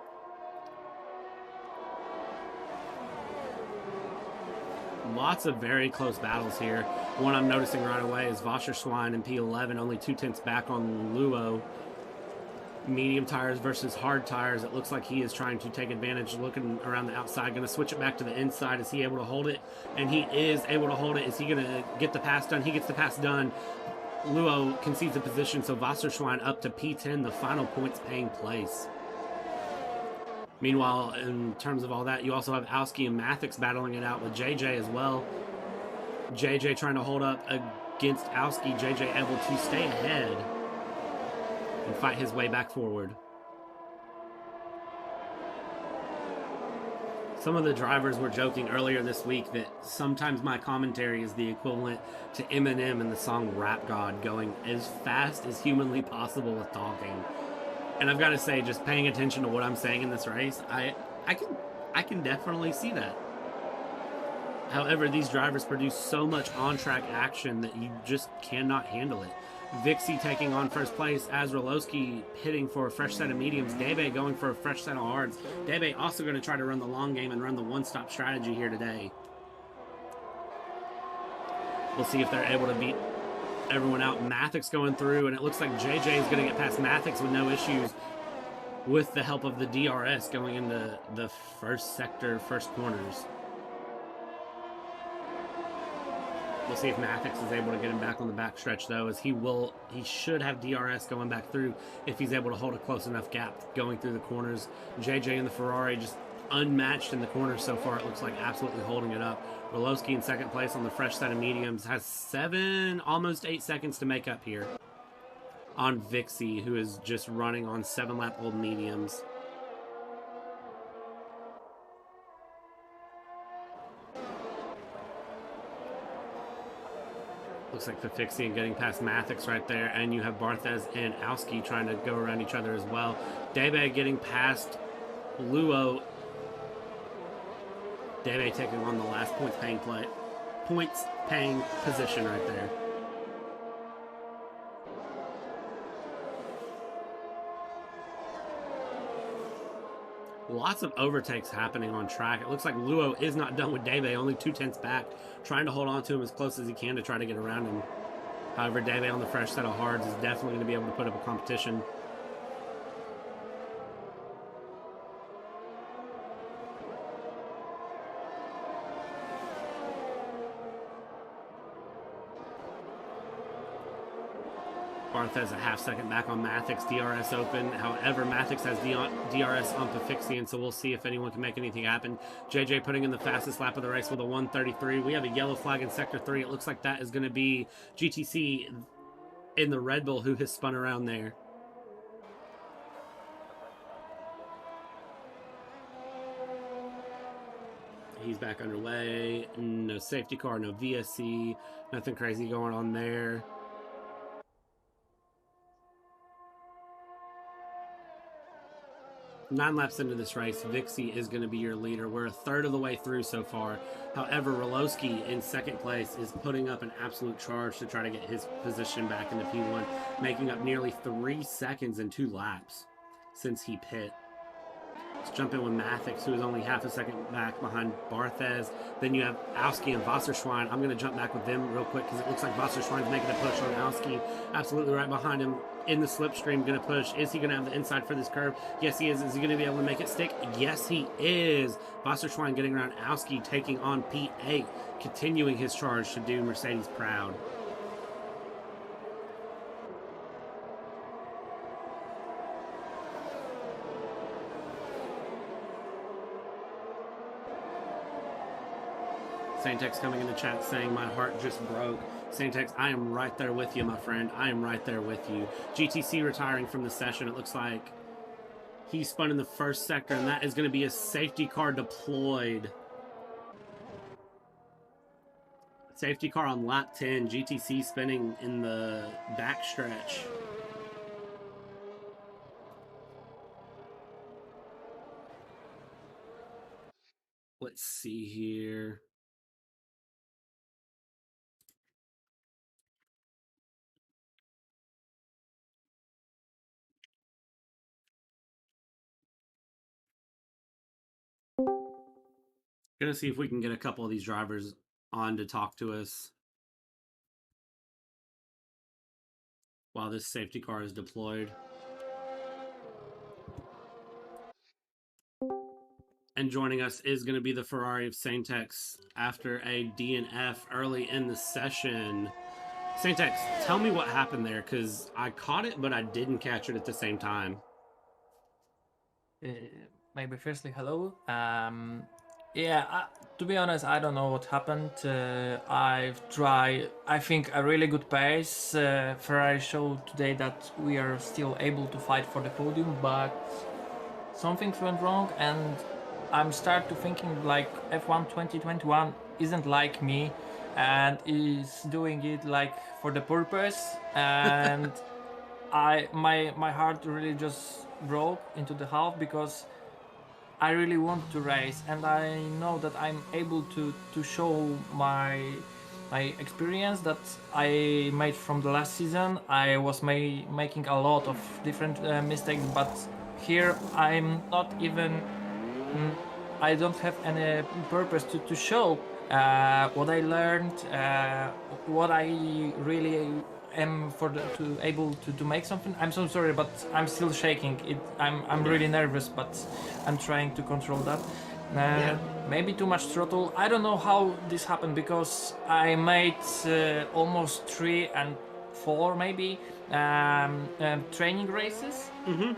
Lots of very close battles here. One I'm noticing right away is Wasserschwein in P11, only 2/10 back on Luo. Medium tires versus hard tires. It looks like he is trying to take advantage, looking around the outside. Going to switch it back to the inside. Is he able to hold it? And he is able to hold it. Is he going to get the pass done? He gets the pass done. Luo concedes the position, so Wasserschwein up to P10, the final points paying place. Meanwhile, in terms of all that, you also have Alski and BartheZ battling it out with Dżej Dżej as well. Dżej Dżej trying to hold up against Alski. Dżej Dżej able to stay ahead and fight his way back forward. Some of the drivers were joking earlier this week that sometimes my commentary is the equivalent to Eminem in the song Rap God, going as fast as humanly possible with talking. And I've got to say, just paying attention to what I'm saying in this race, I can definitely see that. However, these drivers produce so much on-track action that you just cannot handle it. Vixie taking on first place as RoLoSky hitting for a fresh set of mediums. Dżej Dżej going for a fresh set of hards. Dżej Dżej also going to try to run the long game and run the one-stop strategy here today. We'll see if they're able to beat everyone out. BartheZ going through, and it looks like Dżej Dżej is going to get past BartheZ with no issues with the help of the DRS going into the first sector, first corners. We'll see if BartheZ is able to get him back on the back stretch, though, as he should have DRS going back through if he's able to hold a close enough gap going through the corners. Dżej Dżej in the Ferrari just unmatched in the corners so far. It looks like absolutely holding it up. RoLoSky in second place on the fresh set of mediums has 7, almost 8 seconds to make up here on Vixie, who is just running on 7-lap-old mediums. Looks like Foxxxes and getting past BartheZ right there, and you have BartheZ and Alski trying to go around each other as well. Dżej Dżej getting past Luo Debe taking on the last points paying position right there. Lots of overtakes happening on track. It looks like Luo is not done with Debe, only 2/10 back, trying to hold on to him as close as he can to try to get around him. However, Debe on the fresh set of hards is definitely going to be able to put up a competition. BartheZ a half-second back on Mathic's DRS open. However, Mathic's has DRS on Pafixian, so we'll see if anyone can make anything happen. Dżej Dżej putting in the fastest lap of the race with a 1:33. We have a yellow flag in Sector 3. It looks like that is going to be GTC in the Red Bull who has spun around there. He's back underway. No safety car, no VSC. Nothing crazy going on there. 9 laps into this race, Vixie is going to be your leader. We're a third of the way through so far. However, RoLoSky in second place is putting up an absolute charge to try to get his position back into P1, making up nearly 3 seconds in 2 laps since he pit. Let's jump in with Mathix, who is only half a second back behind BartheZ. Then you have Alski and Wasserschwein. I'm going to jump back with them real quick because it looks like Wasserschwein's making a push on Alski. Absolutely right behind him in the slipstream, going to push. Is he going to have the inside for this curve? Yes, he is. Is he going to be able to make it stick? Yes, he is. Wasserschwein getting around Alski, taking on P8, continuing his charge to do Mercedes proud. Saintex coming in the chat saying, my heart just broke. Saintex, I am right there with you, my friend. I am right there with you. GTC retiring from the session. It looks like he spun in the first sector, and that is going to be a safety car deployed. Safety car on lap 10. GTC spinning in the backstretch. Let's see here. Gonna see if we can get a couple of these drivers on to talk to us while this safety car is deployed. And joining us is going to be the Ferrari of Saintex after a DNF early in the session. Saintex, tell me what happened there, because I caught it, but I didn't catch it at the same time. Maybe firstly, hello. Yeah, to be honest, I don't know what happened. I've tried, I think, a really good pace. Ferrari showed today that we are still able to fight for the podium, but something went wrong, and I'm start to thinking like F1 2021 isn't like me, and is doing it like for the purpose, and my heart really just broke into the half because I really want to race, and I know that I'm able to show my experience that I made from the last season. I was making a lot of different mistakes, but here I'm not even. I don't have any purpose to show what I learned, what I really am able to make something. I'm so sorry, but I'm still shaking. I'm really nervous, but I'm trying to control that. Maybe too much throttle. I don't know how this happened because I made almost 3 and 4 maybe training races,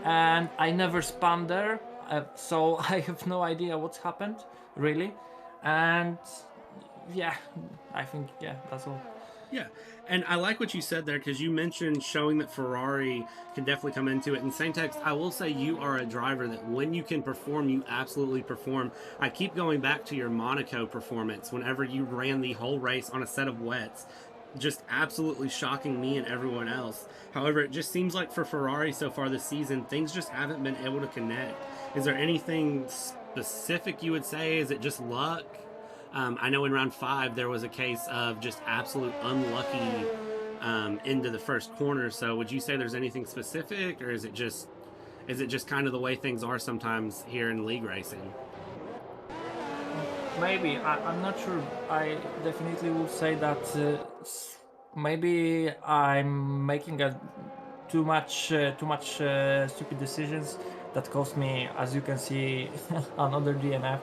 and I never spun there. So I have no idea what's happened, really. And yeah, I think, yeah, that's all. Yeah, and I like what you said there because you mentioned showing that Ferrari can definitely come into it. And Saintex, I will say you are a driver that when you can perform, you absolutely perform. I keep going back to your Monaco performance whenever you ran the whole race on a set of wets. Just absolutely shocking me and everyone else. However, it just seems like for Ferrari so far this season, things just haven't been able to connect. Is there anything specific you would say? Is it just luck? I know in round 5 there was a case of just absolute unlucky into the first corner. So would you say there's anything specific, or is it just kind of the way things are sometimes here in league racing? Maybe I'm not sure. I definitely would say that maybe I'm making too much stupid decisions that cost me, as you can see, another DNF.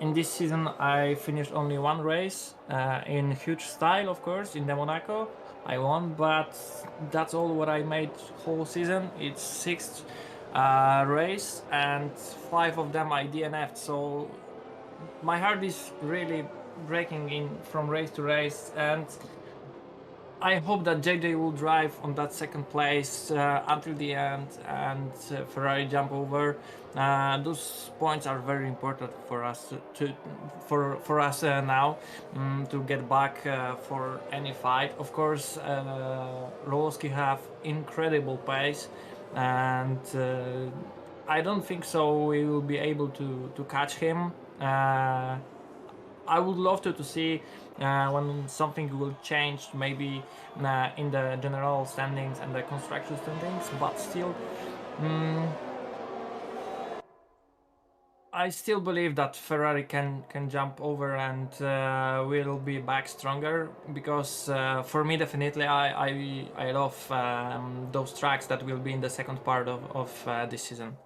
In this season, I finished only one race in huge style, of course, in the Monaco. I won, but that's all what I made whole season. It's 6th race, and 5 of them I DNF'd. So my heart is really breaking in from race to race, and I hope that Dżej Dżej will drive on that second place until the end, and Ferrari jump over. Those points are very important for us for us now to get back for any fight. Of course, RoLoSky have incredible pace, and I don't think so we will be able to catch him. I would love to see when something will change, maybe in the general standings and the construction standings, but still, I still believe that Ferrari can jump over and will be back stronger, because for me definitely I love those tracks that will be in the second part of this season.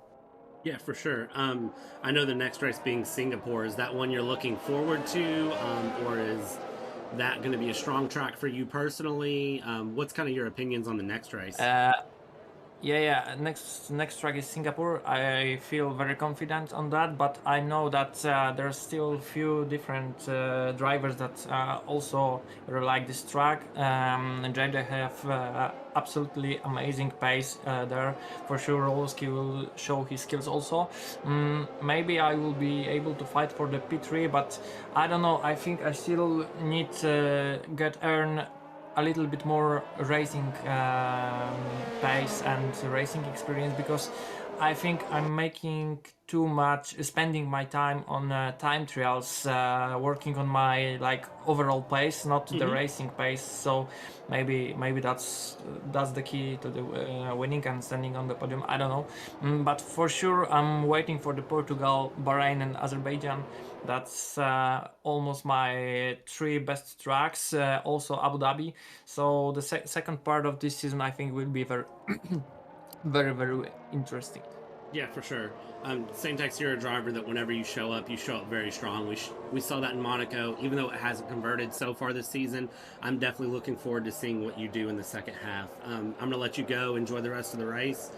Yeah, for sure. I know the next race being Singapore. Is that one you're looking forward to, or is that going to be a strong track for you personally? What's kind of your opinions on the next race? Yeah. Next track is Singapore. I feel very confident on that, but I know that there's still few different drivers that also really like this track. Dżej Dżej have absolutely amazing pace there. For sure, RoLoSky will show his skills also. Maybe I will be able to fight for the P3, but I don't know. I think I still need to earn a little bit more racing pace and racing experience, because I think I'm making too much, spending my time on time trials, working on my overall pace, not the racing pace. So maybe that's the key to the winning and standing on the podium. I don't know, but for sure I'm waiting for the Portugal, Bahrain, and Azerbaijan. That's almost my 3 best tracks. Also Abu Dhabi. So the second part of this season, I think, will be very, very interesting. Yeah, for sure. Saintex, you're a driver that whenever you show up very strong. We saw that in Monaco. Even though it hasn't converted so far this season, I'm definitely looking forward to seeing what you do in the second half. I'm going to let you go. Enjoy the rest of the race.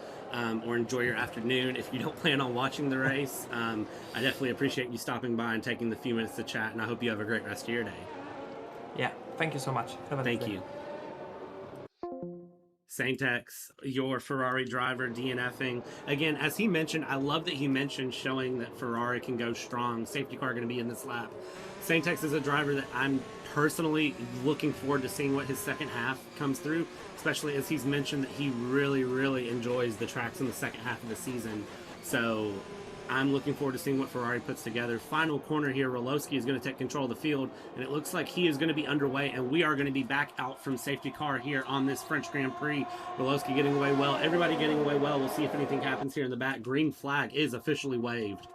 Or enjoy your afternoon if you don't plan on watching the race. I definitely appreciate you stopping by and taking the few minutes to chat, and I hope you have a great rest of your day. Yeah, thank you so much. Thank you. Saintex, your Ferrari driver, DNFing. Again, as he mentioned, I love that he mentioned showing that Ferrari can go strong. Safety car going to be in this lap. Saintex is a driver that I'm personally looking forward to seeing what his second half comes through, especially as he's mentioned that he really, really enjoys the tracks in the second half of the season. So I'm looking forward to seeing what Ferrari puts together. Final corner here, RoLoSky is going to take control of the field, and it looks like he is going to be underway, and we are going to be back out from safety car here on this French Grand Prix. RoLoSky getting away well. Everybody getting away well. We'll see if anything happens here in the back. Green flag is officially waved.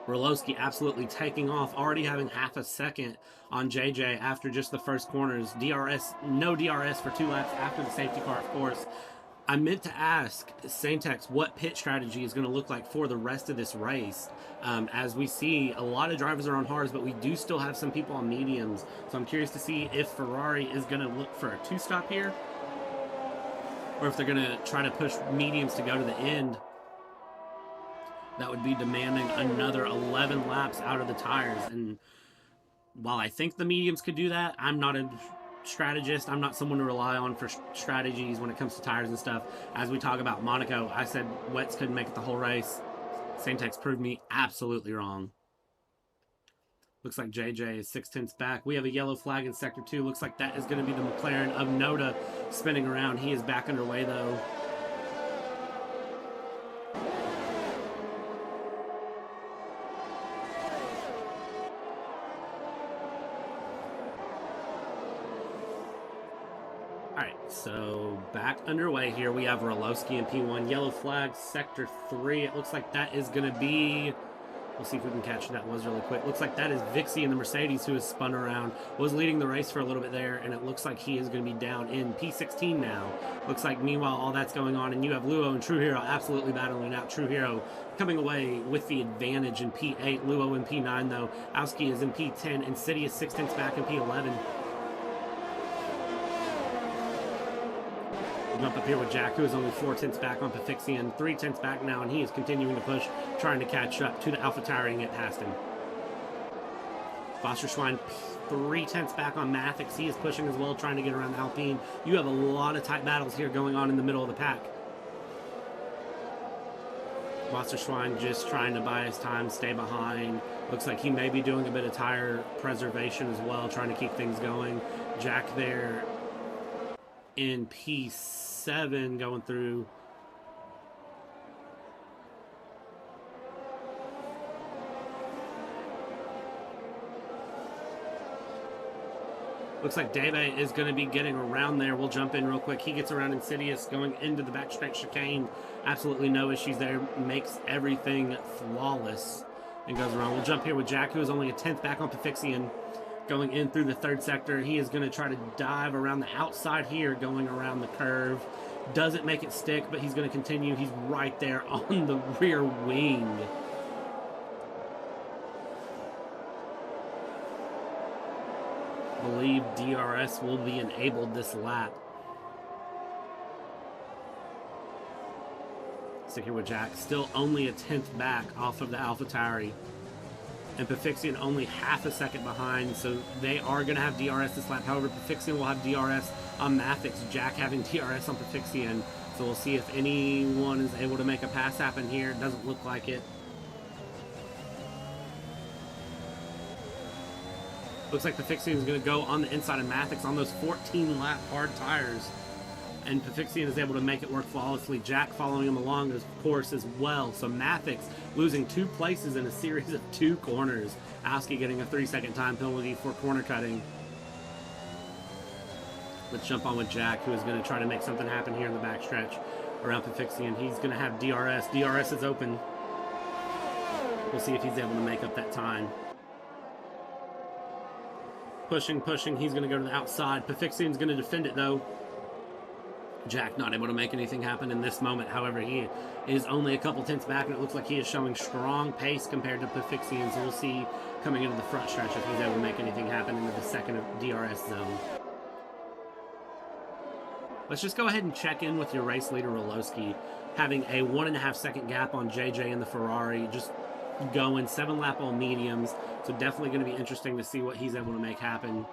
RoLoSky absolutely taking off, already having half a second on Dżej Dżej after just the first corners. DRS, no DRS for 2 laps after the safety car, of course. I meant to ask Saintex what pit strategy is going to look like for the rest of this race. As we see, a lot of drivers are on hards, but we do still have some people on mediums. So I'm curious to see if Ferrari is going to look for a 2-stop here, or if they're going to try to push mediums to go to the end. That would be demanding another 11 laps out of the tires. And while I think the mediums could do that, I'm not a strategist. I'm not someone to rely on for strategies when it comes to tires and stuff. As we talk about Monaco, I said wets couldn't make it the whole race. Saintex proved me absolutely wrong. Looks like Dżej Dżej is 6/10 back. We have a yellow flag in Sector 2. Looks like that is going to be the McLaren of Noda spinning around. He is back underway, though. Alright, so back underway here. We have RoLoSky in P1. Yellow flag, Sector 3. It looks like that is going to be... We'll see if we can catch that was really quick. Looks like that is Vixie in the Mercedes who has spun around. Was leading the race for a little bit there, and it looks like he is going to be down in P16 now. Looks like meanwhile all that's going on, and you have Luo and TrueHERO absolutely battling out. TrueHERO coming away with the advantage in P8. Luo in P9 though. Owski is in P10. Insidious 6/10 back in P11. Jump up here with Jack, who is only 4/10 back on Foxxxes, 3/10 back now, and he is continuing to push, trying to catch up to the Alpha Tauri and get past him. Wasserschwein 3/10 back on Mathix. He is pushing as well, trying to get around the Alpine. You have a lot of tight battles here going on in the middle of the pack. Wasserschwein just trying to buy his time, stay behind. Looks like he may be doing a bit of tire preservation as well, trying to keep things going. Jack there in P7 going through. Looks like Dave is going to be getting around there. We'll jump in real quick. He gets around Insidious going into the backstretch chicane. Absolutely no issues there. Makes everything flawless and goes around. We'll jump here with Jack, who is only a 10th back on Foxxxes. Going in through the third sector, he is going to try to dive around the outside here, going around the curve. Doesn't make it stick, but he's going to continue. He's right there on the rear wing. I believe DRS will be enabled this lap. So here with Jack, still only a 10th back off of the Alpha Tauri. And Foxxxes only half a second behind, so they are going to have DRS this lap. However, Foxxxes will have DRS on Mathix. Jack having DRS on Foxxxes, so we'll see if anyone is able to make a pass happen here. It doesn't look like it. Looks like Foxxxes is going to go on the inside of Mathix on those 14-lap hard tires. And Foxxxes is able to make it work flawlessly. Jack following him along, of course, as well. So Mathix losing 2 places in a series of 2 corners. Owski getting a 3-second time penalty for corner cutting. Let's jump on with Jack, who is going to try to make something happen here in the backstretch around Foxxxes, and he's going to have DRS. DRS is open. We'll see if he's able to make up that time. Pushing. He's going to go to the outside. Foxxxes is going to defend it, though. Jack not able to make anything happen in this moment. However, he is only a couple tenths back, and it looks like he is showing strong pace compared to Foxxxes. So we'll see coming into the front stretch if he's able to make anything happen into the second DRS zone. Let's just go ahead and check in with your race leader, RoLoSky, having a 1.5 second gap on Dżej Dżej in the Ferrari, just going 7 lap all mediums. So definitely going to be interesting to see what he's able to make happen.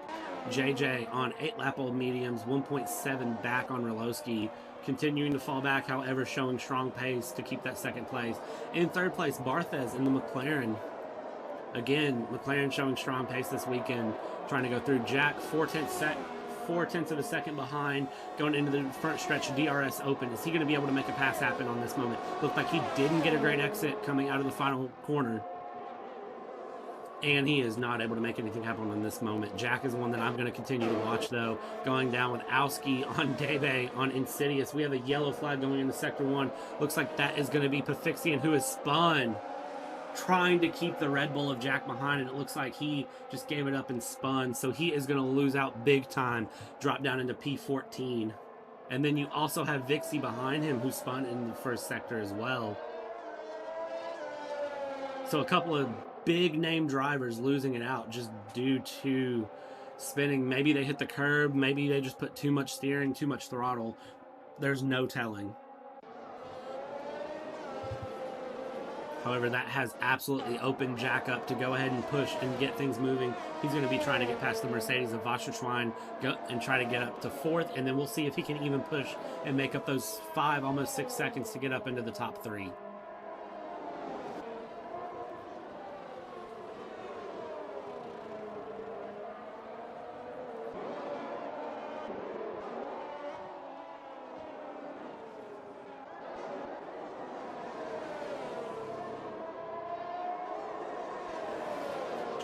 Dżej Dżej on 8 lap old mediums, 1.7 back on RoLoSky, continuing to fall back, however showing strong pace to keep that second place. In third place, BartheZ in the McLaren. Again, McLaren showing strong pace this weekend, trying to go through. Jack 4/10 of a second behind, going into the front stretch. DRS open. Is he going to be able to make a pass happen on this moment? Looked like he didn't get a great exit coming out of the final corner. And he is not able to make anything happen on this moment. Jack is one that I'm going to continue to watch, though. Going down with Owski on Dave on Insidious. We have a yellow flag going into Sector 1. Looks like that is going to be Foxxxes, who is spun, trying to keep the Red Bull of Jack behind, and it looks like he just gave it up and spun. So he is going to lose out big time. Drop down into P14. And then you also have Vixie behind him, who spun in the first sector as well. So a couple of big name drivers losing it out just due to spinning. Maybe they hit the curb, maybe they just put too much steering, too much throttle. There's no telling. However, that has absolutely opened Jack up to go ahead and push and get things moving. He's going to be trying to get past the Mercedes of Wasserschwein and try to get up to 4th, and then we'll see if he can even push and make up those 5, almost 6 seconds to get up into the top 3.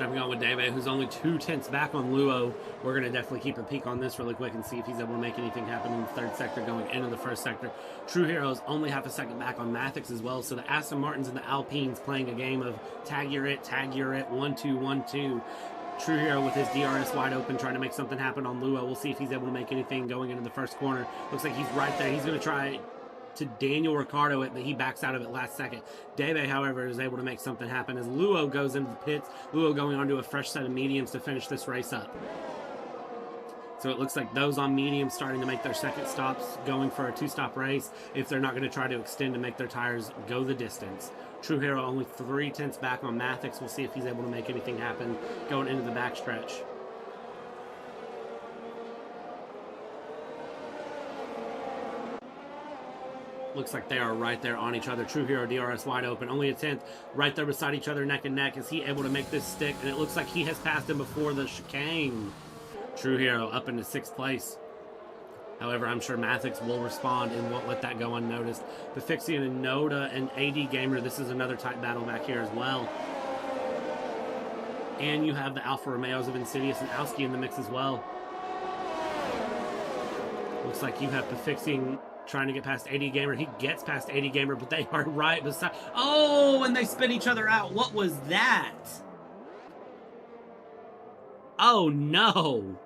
Jumping on with Dave, who's only 2/10 back on Luo. We're going to definitely keep a peek on this really quick and see if he's able to make anything happen in the third sector going into the first sector. TrueHERO is only half a second back on BartheZ as well, so the Aston Martins and the Alpines playing a game of tag you're it, 1-2, 1-2. TrueHERO with his DRS wide open, trying to make something happen on Luo. We'll see if he's able to make anything going into the first corner. Looks like he's right there. He's going to try to Daniel Ricciardo it, but he backs out of it last second. Dave, however, is able to make something happen as Luo goes into the pits. Luo going onto a fresh set of mediums to finish this race up. So it looks like those on mediums starting to make their second stops, going for a two-stop race if they're not going to try to extend and make their tires go the distance. TrueHERO only 3/10 back on BartheZ. We'll see if he's able to make anything happen going into the backstretch. Looks like they are right there on each other. TrueHERO DRS wide open, only a 10th, right there beside each other, neck and neck. Is he able to make this stick? And it looks like he has passed him before the chicane. TrueHERO up into 6th place. However, I'm sure BartheZ will respond and won't let that go unnoticed. Foxxxes and Noda and AD Gamer, this is another tight battle back here as well. And you have the Alfa Romeos of Insidious and Alski in the mix as well. Looks like you have Foxxxes trying to get past AD Gamer. He gets past AD Gamer, but they are right beside. Oh, and they spin each other out. What was that? Oh, no.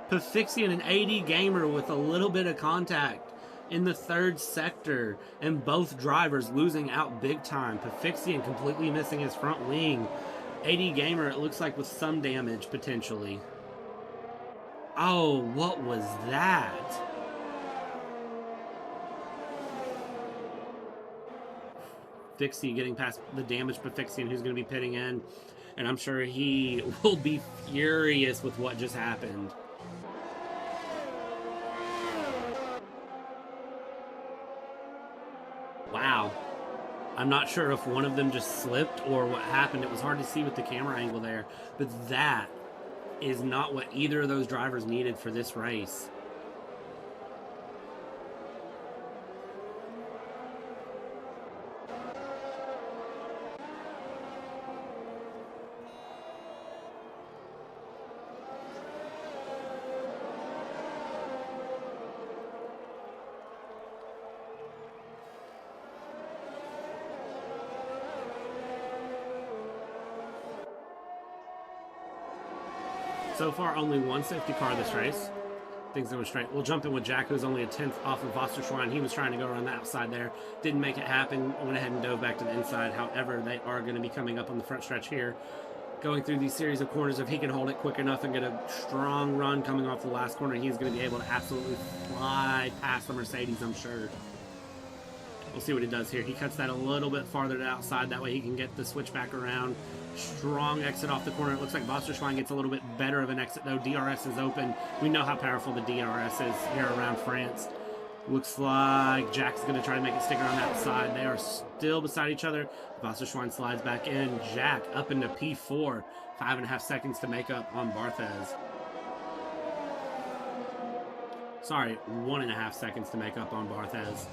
Foxxxes and AD Gamer with a little bit of contact in the third sector, and both drivers losing out big time. Foxxxes completely missing his front wing. AD Gamer, it looks like with some damage potentially. Oh, what was that? Foxxxes getting past the damaged Foxxxes, who's going to be pitting in. And I'm sure he will be furious with what just happened. Wow. I'm not sure if one of them just slipped or what happened. It was hard to see with the camera angle there. But that is not what either of those drivers needed for this race. So far, only one safety car this race. Things going straight. We'll jump in with Jack, who's only a 10th off of Wasserschwein. He was trying to go around the outside there. Didn't make it happen. Went ahead and dove back to the inside. However, they are going to be coming up on the front stretch here. Going through these series of corners, if he can hold it quick enough and get a strong run coming off the last corner, he's going to be able to absolutely fly past the Mercedes, I'm sure. We'll see what he does here. He cuts that a little bit farther to the outside. That way he can get the switch back around. Strong exit off the corner. It looks like Wasserschwein gets a little bit better of an exit, though. DRS is open. We know how powerful the DRS is here around France. Looks like Jack's going to try to make it stick around the outside. They are still beside each other. Wasserschwein slides back in. Jack up into P4. 5.5 seconds to make up on BartheZ. Sorry, 1.5 seconds to make up on BartheZ.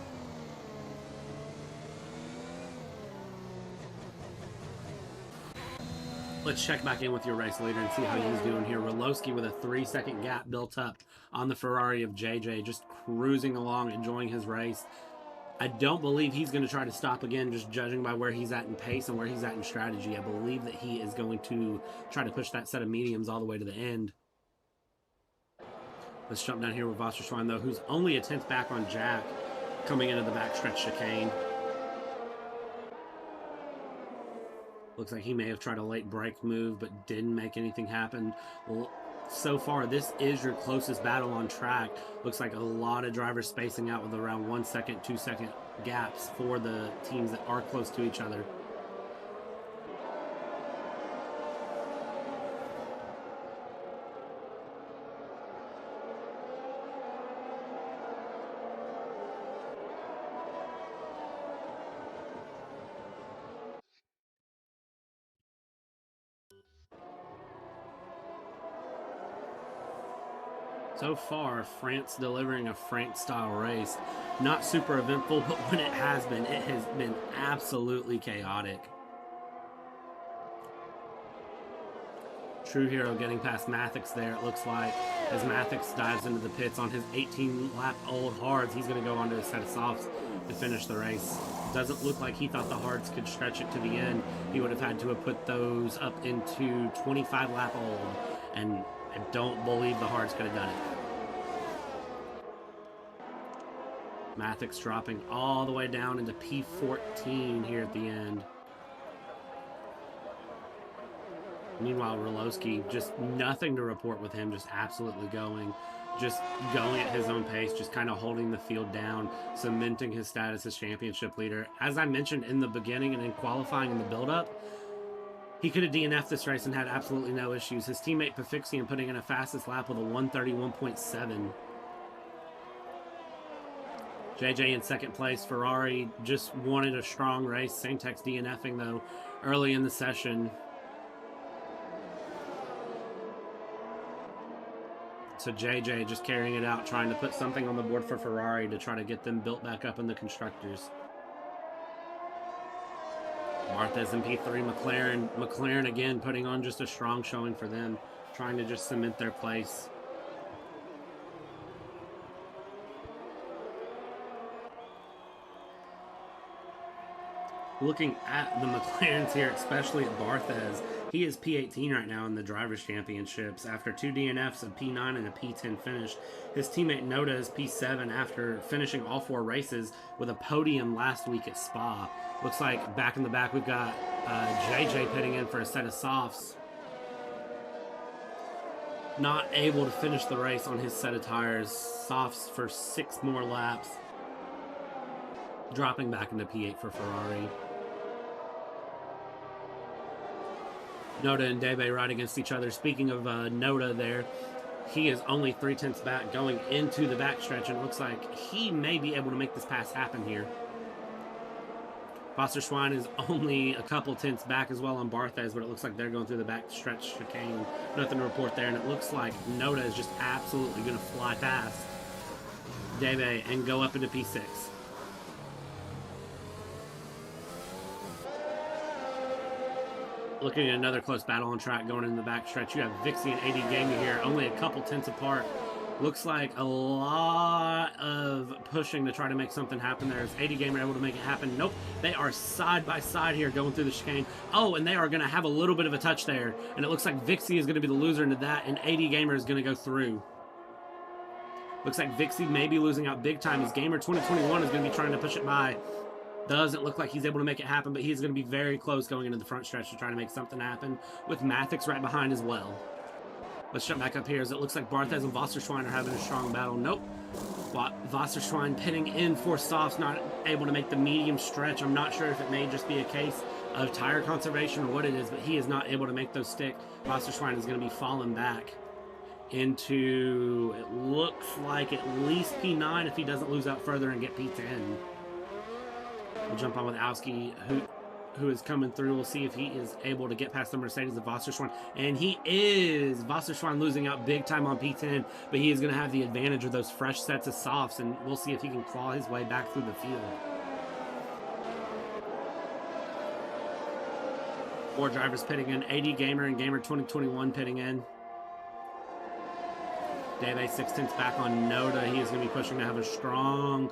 Let's check back in with your race leader and see how he's doing here. RoLoSky with a 3-second gap built up on the Ferrari of Dżej Dżej, just cruising along, enjoying his race. I don't believe he's going to try to stop again, just judging by where he's at in pace and where he's at in strategy. I believe that he is going to try to push that set of mediums all the way to the end. Let's jump down here with Wasserschwein, though, who's only a 10th back on Jack coming into the backstretch chicane. Looks like he may have tried a late brake move, but didn't make anything happen. Well, so far, this is your closest battle on track. Looks like a lot of drivers spacing out with around 1 second, 2 second gaps for the teams that are close to each other. So far, France delivering a France-style race. Not super eventful, but when it has been absolutely chaotic. TrueHERO getting past BartheZ there, it looks like, as BartheZ dives into the pits on his 18-lap-old hards. He's going to go onto a set of softs to finish the race. Doesn't look like he thought the hards could stretch it to the end. He would have had to have put those up into 25-lap-old, and I don't believe the hards could have done it. BartheZ dropping all the way down into P14 here at the end. Meanwhile, RoLoSky, just nothing to report with him, just absolutely going at his own pace, just kind of holding the field down, cementing his status as championship leader. As I mentioned in the beginning and in qualifying in the build-up, he could have DNF'd this race and had absolutely no issues. His teammate Foxxxes putting in a fastest lap with a 1:31.7. Dżej Dżej in second place. Ferrari just wanted a strong race. Saintex DNFing, though, early in the session. So Dżej Dżej just carrying it out, trying to put something on the board for Ferrari to try to get them built back up in the constructors. BartheZ in P3, McLaren again putting on just a strong showing for them, trying to just cement their place. Looking at the McLarens here, especially at BartheZ, he is P18 right now in the Drivers' Championships after 2 DNFs, a P9 and a P10 finish. His teammate Noda is P7 after finishing all 4 races with a podium last week at Spa. Looks like back in the back we've got Dżej Dżej pitting in for a set of softs. Not able to finish the race on his set of tires. Softs for 6 more laps. Dropping back into P8 for Ferrari. Noda and Debe right against each other. Speaking of Noda there, he is only 3/10 back going into the backstretch, and it looks like he may be able to make this pass happen here. Wasserschwein is only a couple tenths back as well on BartheZ, but it looks like they're going through the backstretch chicane. Nothing to report there, and it looks like Noda is just absolutely going to fly past Debe and go up into P6. Looking at another close battle on track going in the backstretch. You have Vixie and AD Gamer here, only a couple tenths apart. Looks like a lot of pushing to try to make something happen there. Is AD Gamer able to make it happen? Nope. They are side by side here going through the chicane. Oh, and they are going to have a little bit of a touch there. And it looks like Vixie is going to be the loser into that, and AD Gamer is going to go through. Looks like Vixie may be losing out big time as Gamer 2021 is going to be trying to push it by. Doesn't look like he's able to make it happen, but he's going to be very close going into the front stretch to try to make something happen, with BartheZ right behind as well. Let's jump back up here as it looks like BartheZ and Wasserschwein are having a strong battle. Nope. Wasserschwein pitting in for softs, not able to make the medium stretch. I'm not sure if it may just be a case of tire conservation or what it is, but he is not able to make those stick. Wasserschwein is going to be falling back into, it looks like at least P9 if he doesn't lose out further and get P10. We'll jump on with Owski, who is coming through. We'll see if he is able to get past the Mercedes of Wasserschwein. And he is! Wasserschwein losing out big time on P10, but he is going to have the advantage of those fresh sets of softs, and we'll see if he can claw his way back through the field. 4 drivers pitting in. AD Gamer and Gamer 2021 pitting in. Dave 6/10 back on Noda. He is going to be pushing to have a strong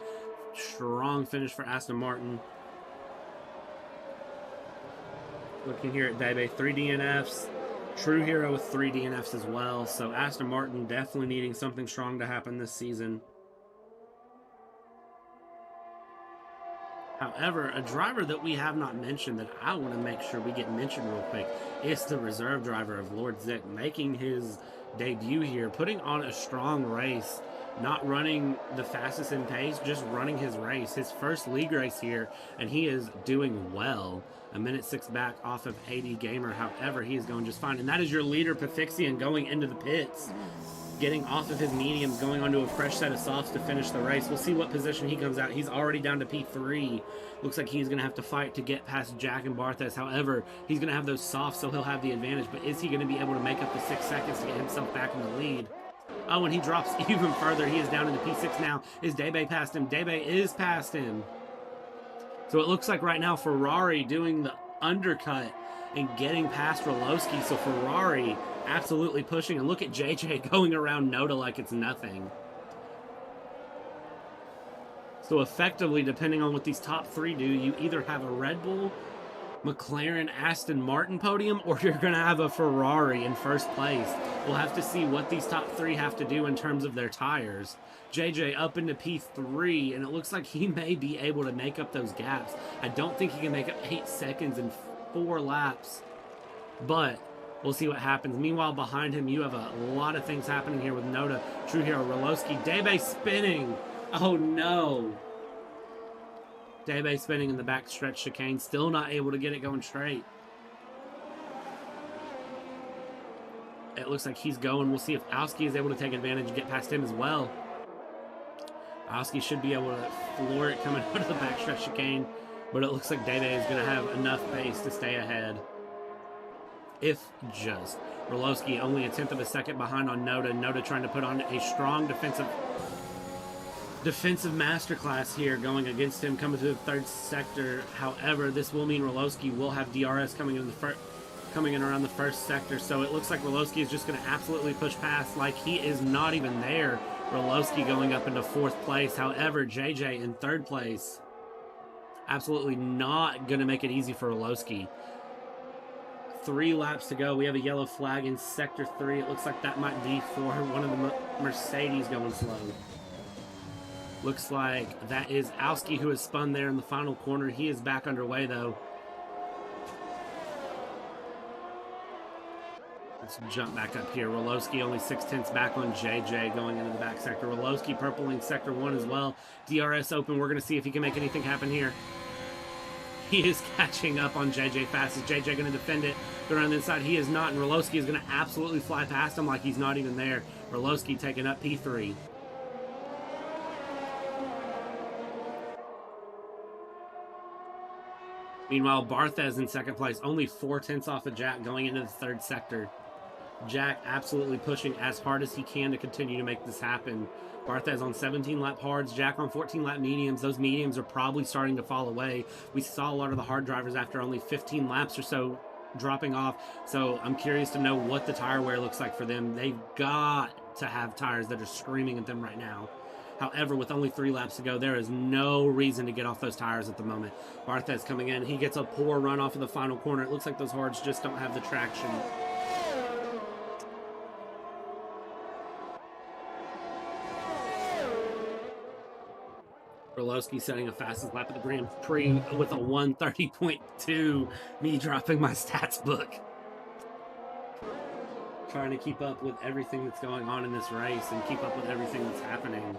finish for Aston Martin. Looking here at Debe, 3 DNFs. TrueHERO with 3 DNFs as well. So Aston Martin definitely needing something strong to happen this season. However, a driver that we have not mentioned that I want to make sure we get mentioned real quick is the reserve driver of Lord Zick, making his debut here, putting on a strong race. Not running the fastest in pace, just running his race. His first league race here, and he is doing well. 1:06 back off of AD Gamer. However, he is going just fine. And that is your leader, Pafixian, going into the pits. Getting off of his mediums, going onto a fresh set of softs to finish the race. We'll see what position he comes out. He's already down to P3. Looks like he's going to have to fight to get past Jack and BartheZ. However, he's going to have those softs, so he'll have the advantage. But is he going to be able to make up the 6 seconds to get himself back in the lead? Oh, and he drops even further. He is down into P6 now. Is Debe past him? Debe is past him. So it looks like right now Ferrari doing the undercut and getting past RoLoSky. So Ferrari absolutely pushing. And look at Dżej Dżej going around Noda like it's nothing. So effectively, depending on what these top three do, you either have a Red Bull, McLaren, Aston Martin podium, or you're going to have a Ferrari in first place. We'll have to see what these top three have to do in terms of their tires. Dżej Dżej up into P3, and it looks like he may be able to make up those gaps. I don't think he can make up 8 seconds in 4 laps, but we'll see what happens. Meanwhile, behind him, you have a lot of things happening here with Noda, TrueHERO, RoLoSky, Debe spinning. Oh no. Debe spinning in the back stretch chicane, still not able to get it going straight. It looks like he's going. We'll see if Alski is able to take advantage and get past him as well. Alski should be able to floor it coming out of the back stretch chicane, but it looks like Debe is going to have enough pace to stay ahead. If just. RoLoSky only a 1/10 of a second behind on Noda. Noda trying to put on a strong defensive masterclass here going against him, coming to the third sector. However, this will mean RoLoSky will have DRS coming in around the first sector. So it looks like RoLoSky is just going to absolutely push past like he is not even there. RoLoSky going up into 4th place. However, Dżej Dżej in 3rd place. Absolutely not going to make it easy for RoLoSky. 3 laps to go. We have a yellow flag in sector 3. It looks like that might be for one of the Mercedes going slow. Looks like that is Alski who has spun there in the final corner. He is back underway though. Let's jump back up here. RoLoSky only 6/10 back on Dżej Dżej going into the back sector. RoLoSky purpling sector 1 as well. DRS open. We're going to see if he can make anything happen here. He is catching up on Dżej Dżej fast. Is Dżej Dżej going to defend it? Go around the inside. He is not, and RoLoSky is going to absolutely fly past him like he's not even there. RoLoSky taking up P3. Meanwhile, BartheZ in 2nd place, only 4/10 off of Jack going into the 3rd sector. Jack absolutely pushing as hard as he can to continue to make this happen. BartheZ on 17-lap hards, Jack on 14-lap mediums. Those mediums are probably starting to fall away. We saw a lot of the hard drivers after only 15 laps or so dropping off. So I'm curious to know what the tire wear looks like for them. They've got to have tires that are screaming at them right now. However, with only 3 laps to go, there is no reason to get off those tires at the moment. BartheZ coming in. He gets a poor run off of the final corner. It looks like those hards just don't have the traction. RoLoSky setting a fastest lap of the Grand Prix with a 1:30.2. Me dropping my stats book. Trying to keep up with everything that's going on in this race and keep up with everything that's happening.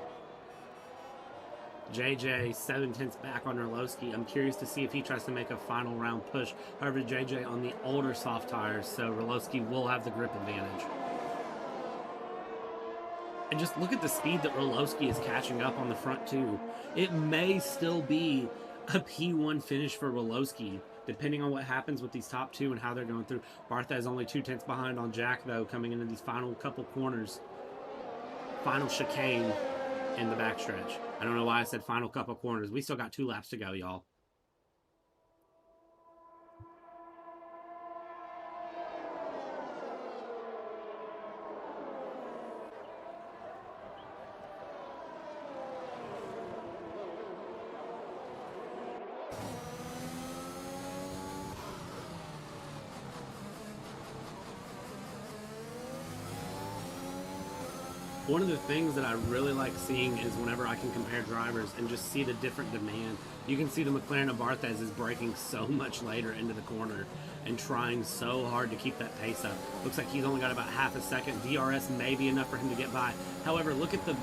Dżej Dżej 7/10 back on RoLoSky. I'm curious to see if he tries to make a final round push. However, Dżej Dżej on the older soft tires, so RoLoSky will have the grip advantage. And just look at the speed that RoLoSky is catching up on the front two. It may still be a P1 finish for RoLoSky, depending on what happens with these top 2 and how they're going through. BartheZ only 2/10 behind on Jack, though, coming into these final couple corners. Final chicane in the backstretch. I don't know why I said final couple corners. We still got 2 laps to go, y'all. One of the things that I really like seeing is whenever I can compare drivers and just see the different demand. You can see the McLaren of BartheZ is braking so much later into the corner and trying so hard to keep that pace up. Looks like he's only got about half a second. DRS may be enough for him to get by. However, look at the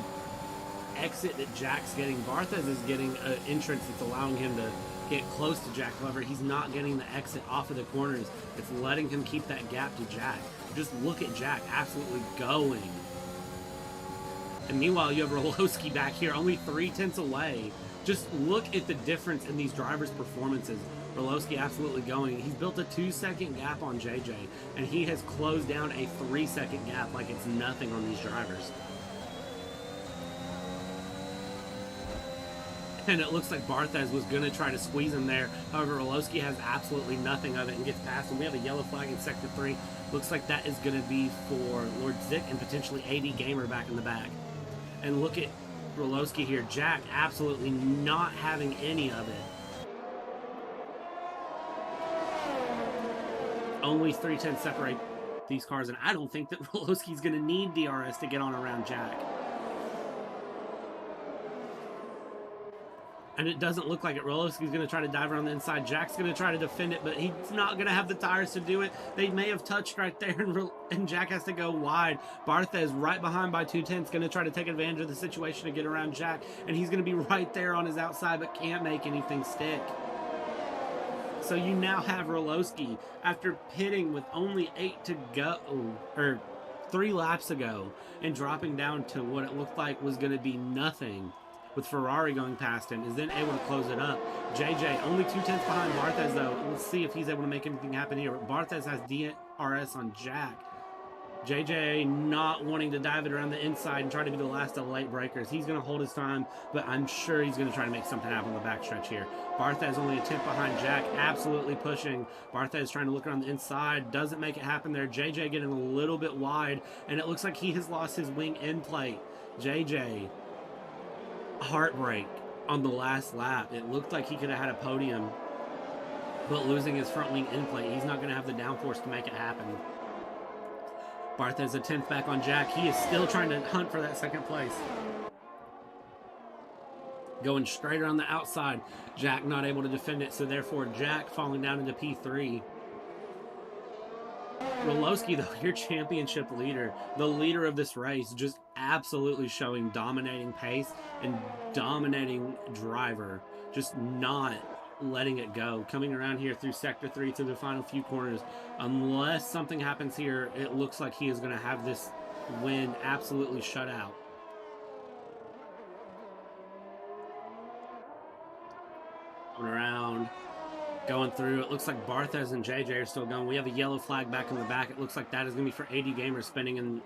exit that Jack's getting. BartheZ is getting an entrance that's allowing him to get close to Jack. However, he's not getting the exit off of the corners. It's letting him keep that gap to Jack. Just look at Jack absolutely going. And meanwhile, you have RoLoSky back here, only 3/10 away. Just look at the difference in these drivers' performances. RoLoSky absolutely going. He's built a 2-second gap on Dżej Dżej, and he has closed down a 3-second gap like it's nothing on these drivers. And it looks like BartheZ was going to try to squeeze him there. However, RoLoSky has absolutely nothing of it and gets past him. We have a yellow flag in Sector 3. Looks like that is going to be for Lord Zik and potentially AD Gamer back in the back. And look at RoLoSky here. Jack absolutely not having any of it. Only 310 separate these cars, and I don't think that RoLoSky's going to need DRS to get on around Jack. And it doesn't look like it. RoLoSky's going to try to dive around the inside. Jack's going to try to defend it, but he's not going to have the tires to do it. They may have touched right there, and Jack has to go wide. BartheZ right behind by 210 is going to try to take advantage of the situation to get around Jack, and he's going to be right there on his outside, but can't make anything stick. So you now have RoLoSky, after pitting with only 8 to go, or 3 laps ago, and dropping down to what it looked like was going to be nothing, with Ferrari going past him, is then able to close it up. Dżej Dżej, only 2 tenths behind BartheZ though. Let's see if he's able to make anything happen here. BartheZ has DRS on Jack. Dżej Dżej not wanting to dive it around the inside and try to be the last of the late breakers. He's going to hold his time, but I'm sure he's going to try to make something happen on the backstretch here. BartheZ only a tenth behind Jack, absolutely pushing. BartheZ trying to look around the inside, doesn't make it happen there. Dżej Dżej getting a little bit wide, and it looks like he has lost his wing end plate. Dżej Dżej, heartbreak on the last lap. It looked like he could have had a podium, but losing his front wing end plate, he's not going to have the downforce to make it happen. BartheZ a 10th back on Jack. He is still trying to hunt for that second place. Going straight around the outside. Jack not able to defend it, so therefore Jack falling down into P3. RoLoSky, though, your championship leader, the leader of this race, just absolutely showing dominating pace and dominating driver, just not letting it go. Coming around here through Sector 3 to the final few corners. Unless something happens here, it looks like he is going to have this win absolutely shut out. Going around, going through. It looks like BartheZ and Dżej Dżej are still going. We have a yellow flag back in the back. It looks like that is going to be for AD Gamer spinning in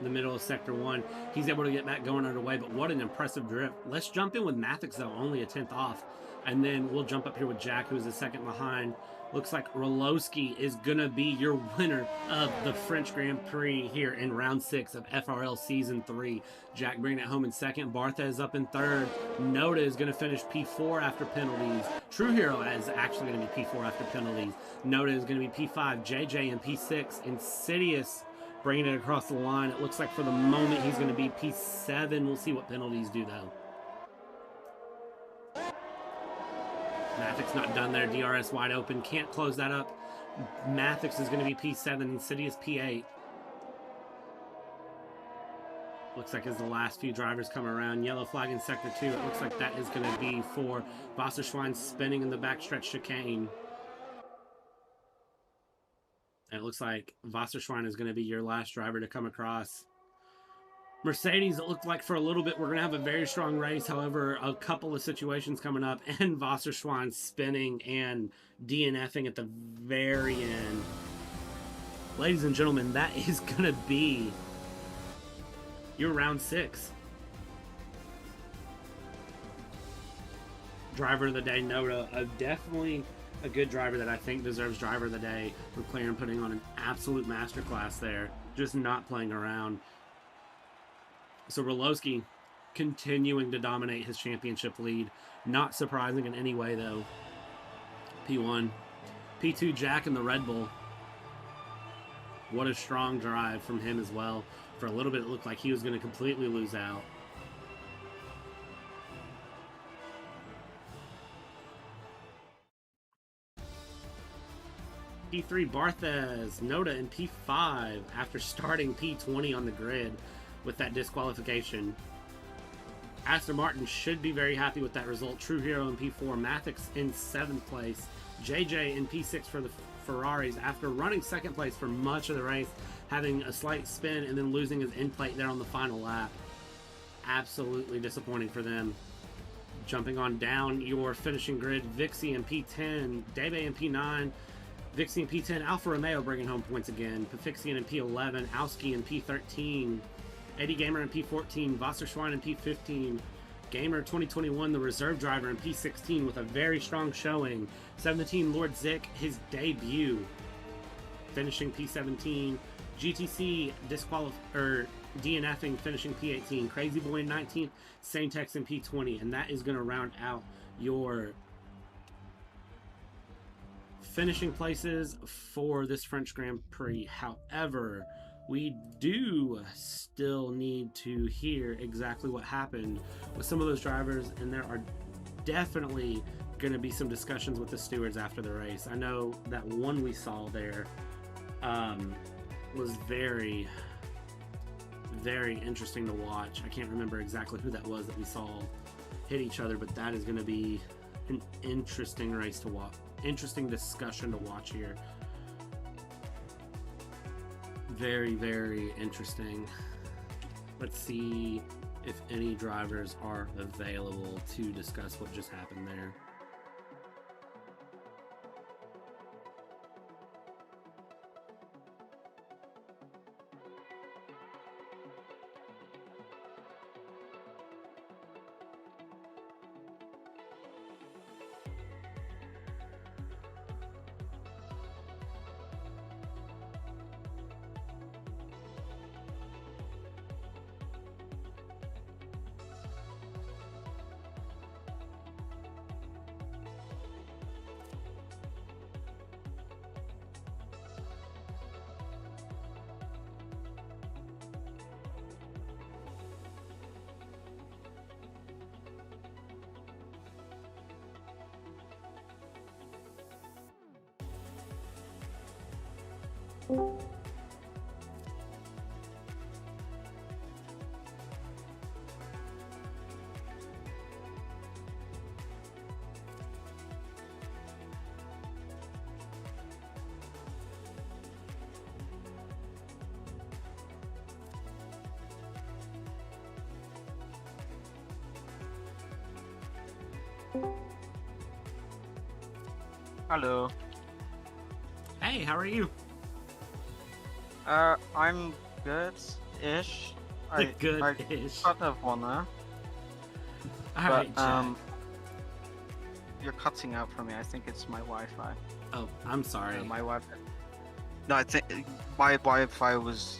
the middle of Sector 1. He's able to get back going underway, but what an impressive drift. Let's jump in with BartheZ, though, only a 10th off. And then we'll jump up here with Jack, who's a second behind. Looks like RoLoSky is going to be your winner of the French Grand Prix here in round 6 of FRL Season 3. Jack bringing it home in second. BartheZ up in third. Noda is going to finish P4 after penalties. TrueHERO is actually going to be P4 after penalties. Noda is going to be P5. Dżej Dżej in P6. Insidious bringing it across the line. It looks like for the moment he's going to be P7. We'll see what penalties do, though. BartheZ not done there. DRS wide open. Can't close that up. BartheZ is going to be P7. Insidious P8. Looks like as the last few drivers come around. Yellow flag in Sector 2. It looks like that is going to be for Wasserschwein spinning in the backstretch chicane. And it looks like Wasserschwein is going to be your last driver to come across. Mercedes, it looked like for a little bit we're going to have a very strong race. However, a couple of situations coming up, and Wasserschwein spinning and DNFing at the very end. Ladies and gentlemen, that is going to be your round 6. Driver of the day, Noda. Definitely a good driver that I think deserves driver of the day. McLaren putting on an absolute masterclass there. Just not playing around. So RoLoSky continuing to dominate his championship lead. Not surprising in any way, though. P1. P2, Jack in the Red Bull. What a strong drive from him as well. For a little bit, it looked like he was going to completely lose out. P3, BartheZ, Noda in P5 after starting P20 on the grid with that disqualification. Aston Martin should be very happy with that result. TrueHERO in P4, BartheZ in 7th place. Dżej Dżej in P6 for the Ferraris after running 2nd place for much of the race, having a slight spin and then losing his end plate there on the final lap. Absolutely disappointing for them. Jumping on down your finishing grid, Vixie in P10, Debe in P9, Vixie in P10, Alfa Romeo bringing home points again, Pafixian in P11, Auski in P13, AD Gamer in P14, Wasserschwein in P15, Gamer 2021, the reserve driver in P16 with a very strong showing. 17, Lord Zick, his debut, finishing P17. GTC DNFing, finishing P18. Crazy Boy in 19th, Saintex in P20, and that is going to round out your finishing places for this French Grand Prix. However, we do still need to hear exactly what happened with some of those drivers, and there are definitely going to be some discussions with the stewards after the race. I know that one we saw there was very, very interesting to watch. I can't remember exactly who that was that we saw hit each other, but that is going to be an interesting race to watch. Interesting discussion to watch here. Very, very interesting. Let's see if any drivers are available to discuss what just happened there. Hello. Hey, how are you? I'm good-ish. Good-ish. I have one now. Alright, Jack. You're cutting out for me. I think it's my Wi-Fi. Oh, I'm sorry. My Wi-Fi. No, I think my Wi-Fi was...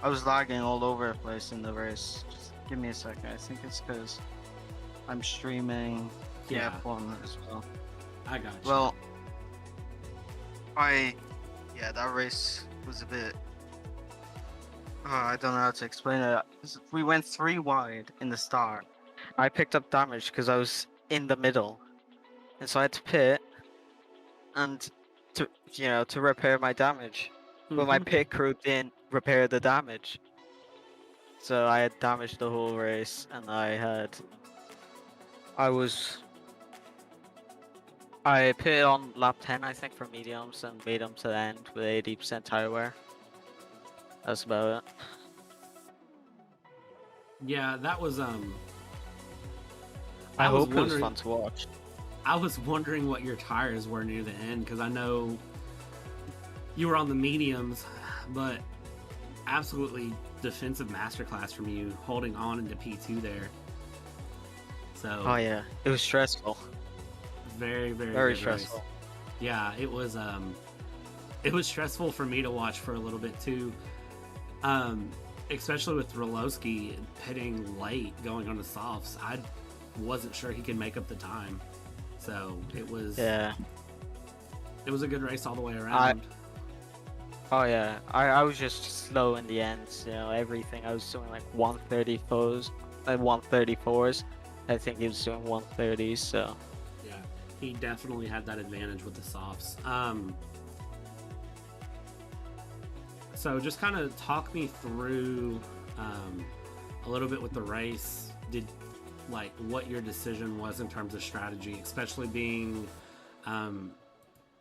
I was lagging all over the place in the race. Just give me a second. I think it's because I'm streaming the Yeah. F1 as well. I got you. Well, yeah, that race was a bit... I don't know how to explain it. We went 3 wide in the start. I picked up damage because I was in the middle. And so I had to pit and to repair my damage. But my pit crew didn't repair the damage. So I had damaged the whole race, and I pitted on lap 10, I think, for mediums and made them to the end with 80% tire wear. That's about it. Yeah, that was I was hope it was wondering- fun to watch. I was wondering what your tires were near the end, because I know you were on the mediums, but absolutely defensive masterclass from you, holding on into P2 there. So Oh yeah, it was stressful. very, very, Very good race. stressful. Yeah, it was stressful for me to watch for a little bit too. Especially with RoLoSky pitting late going on the softs. I wasn't sure he could make up the time. So it was Yeah. It was a good race all the way around. Oh yeah, I was just slow in the end. Everything I was doing like 134s, and 134s. I think he was doing 130s. So Yeah, he definitely had that advantage with the softs. So just kind of talk me through a little bit with the race. What your decision was in terms of strategy, especially being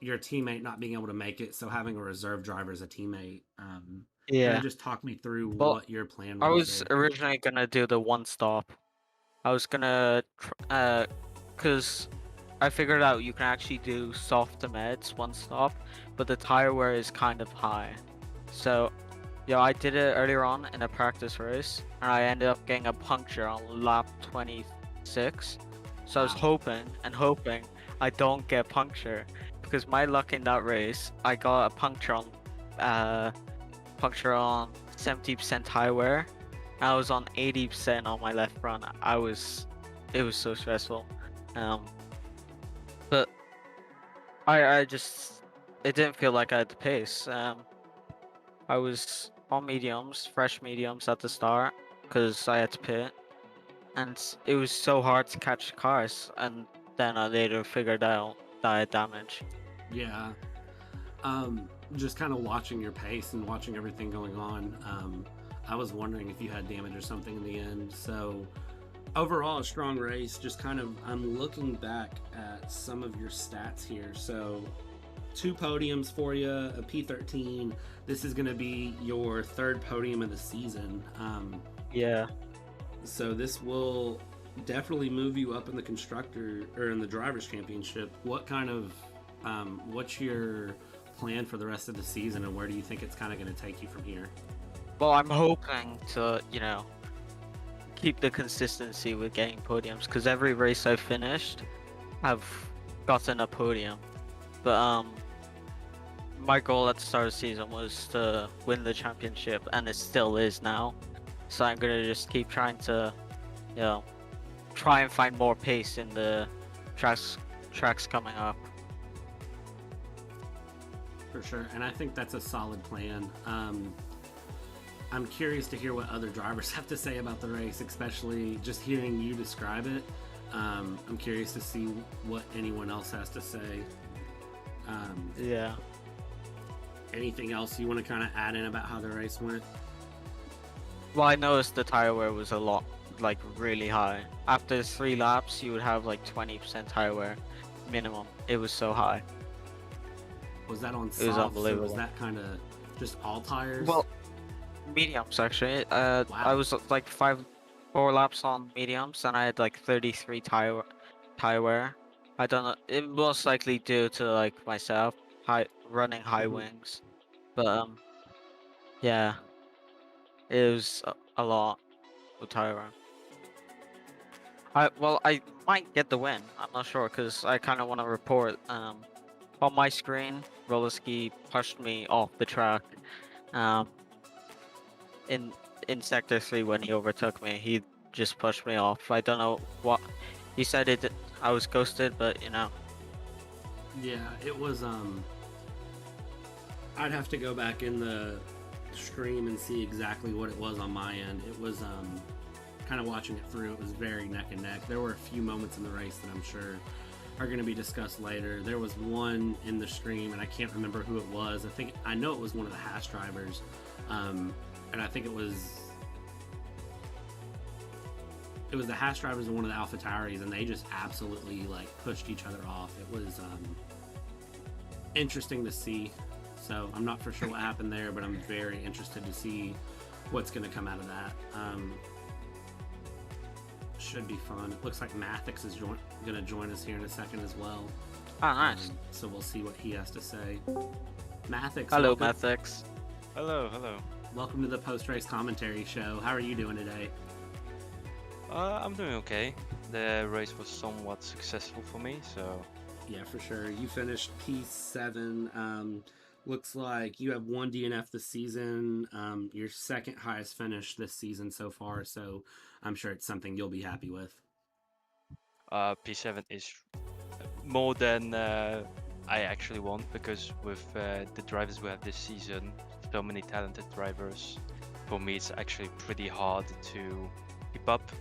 your teammate not being able to make it, so having a reserve driver as a teammate. yeah, Just talk me through Well, what your plan was. I was there. originally gonna do the one stop. I was gonna, cause I figured out you can actually do soft to meds one stop, but the tire wear is kind of high. So, I did it earlier on in a practice race, and I ended up getting a puncture on lap 6. So I was Wow. hoping and hoping I don't get puncture, because my luck in that race, I got a puncture on 70% tire wear. I was on 80% on my left front. It was so stressful. But I just, it didn't feel like I had the pace. I was on mediums, fresh mediums at the start, because I had to pit, and it was so hard to catch cars. And then I later figured out that I had damage. Yeah. Just kind of watching your pace and watching everything going on. I was wondering if you had damage or something in the end. So overall, a strong race. Just kind of, I'm looking back at some of your stats here. So 2 podiums for you, a P13. This is going to be your 3rd podium of the season. Yeah. So this will definitely move you up in the constructor or in the drivers championship. What kind of, what's your plan for the rest of the season, and where do you think it's kind of going to take you from here? Well, I'm hoping to, keep the consistency with getting podiums, because every race I've finished, I've gotten a podium. But my goal at the start of the season was to win the championship, and it still is now. So I'm gonna just keep trying to, try and find more pace in the tracks coming up. For sure, and I think that's a solid plan. I'm curious to hear what other drivers have to say about the race, especially just hearing you describe it. I'm curious to see what anyone else has to say. Yeah. Anything else you want to kind of add in about how the race went? Well, I noticed the tire wear was a lot, really high. After 3 laps, you would have 20% tire wear minimum. It was so high. Was that on It was soft? So unbelievable. was that kind of just all tires? Well, mediums actually. I was 4 laps on mediums, and I had 33 tire wear. I don't know. It most likely due to myself running high wings, but yeah, it was a lot of tire wear. I might get the win. I'm not sure, because I kind of want to report. On my screen, RoLoSky pushed me off the track. In sector 3 when he overtook me, he just pushed me off. I don't know what he said. I was ghosted, but Yeah, it was. I'd have to go back in the stream and see exactly what it was on my end. It was kind of watching it through. It was very neck and neck. There were a few moments in the race that I'm sure are going to be discussed later. There was one in the stream, and I can't remember who it was. I know it was one of the Haas drivers, and I think it was the Haas drivers and one of the Alpha Tauris, and they just absolutely pushed each other off. It was interesting to see. So I'm not for sure what happened there, but I'm very interested to see what's going to come out of that. Should be fun. It looks like BartheZ is going to join us here in a second as well. Oh, nice. So we'll see what he has to say. BartheZ. Hello, welcome, BartheZ. Hello. welcome to the post-race commentary show. How are you doing today? I'm doing okay. The race was somewhat successful for me, so... Yeah, for sure. You finished P7. Looks like you have 1 DNF this season. Your 2nd highest finish this season so far, so I'm sure it's something you'll be happy with. P7 is more than I actually want, because with the drivers we have this season, so many talented drivers, for me it's actually pretty hard to keep up.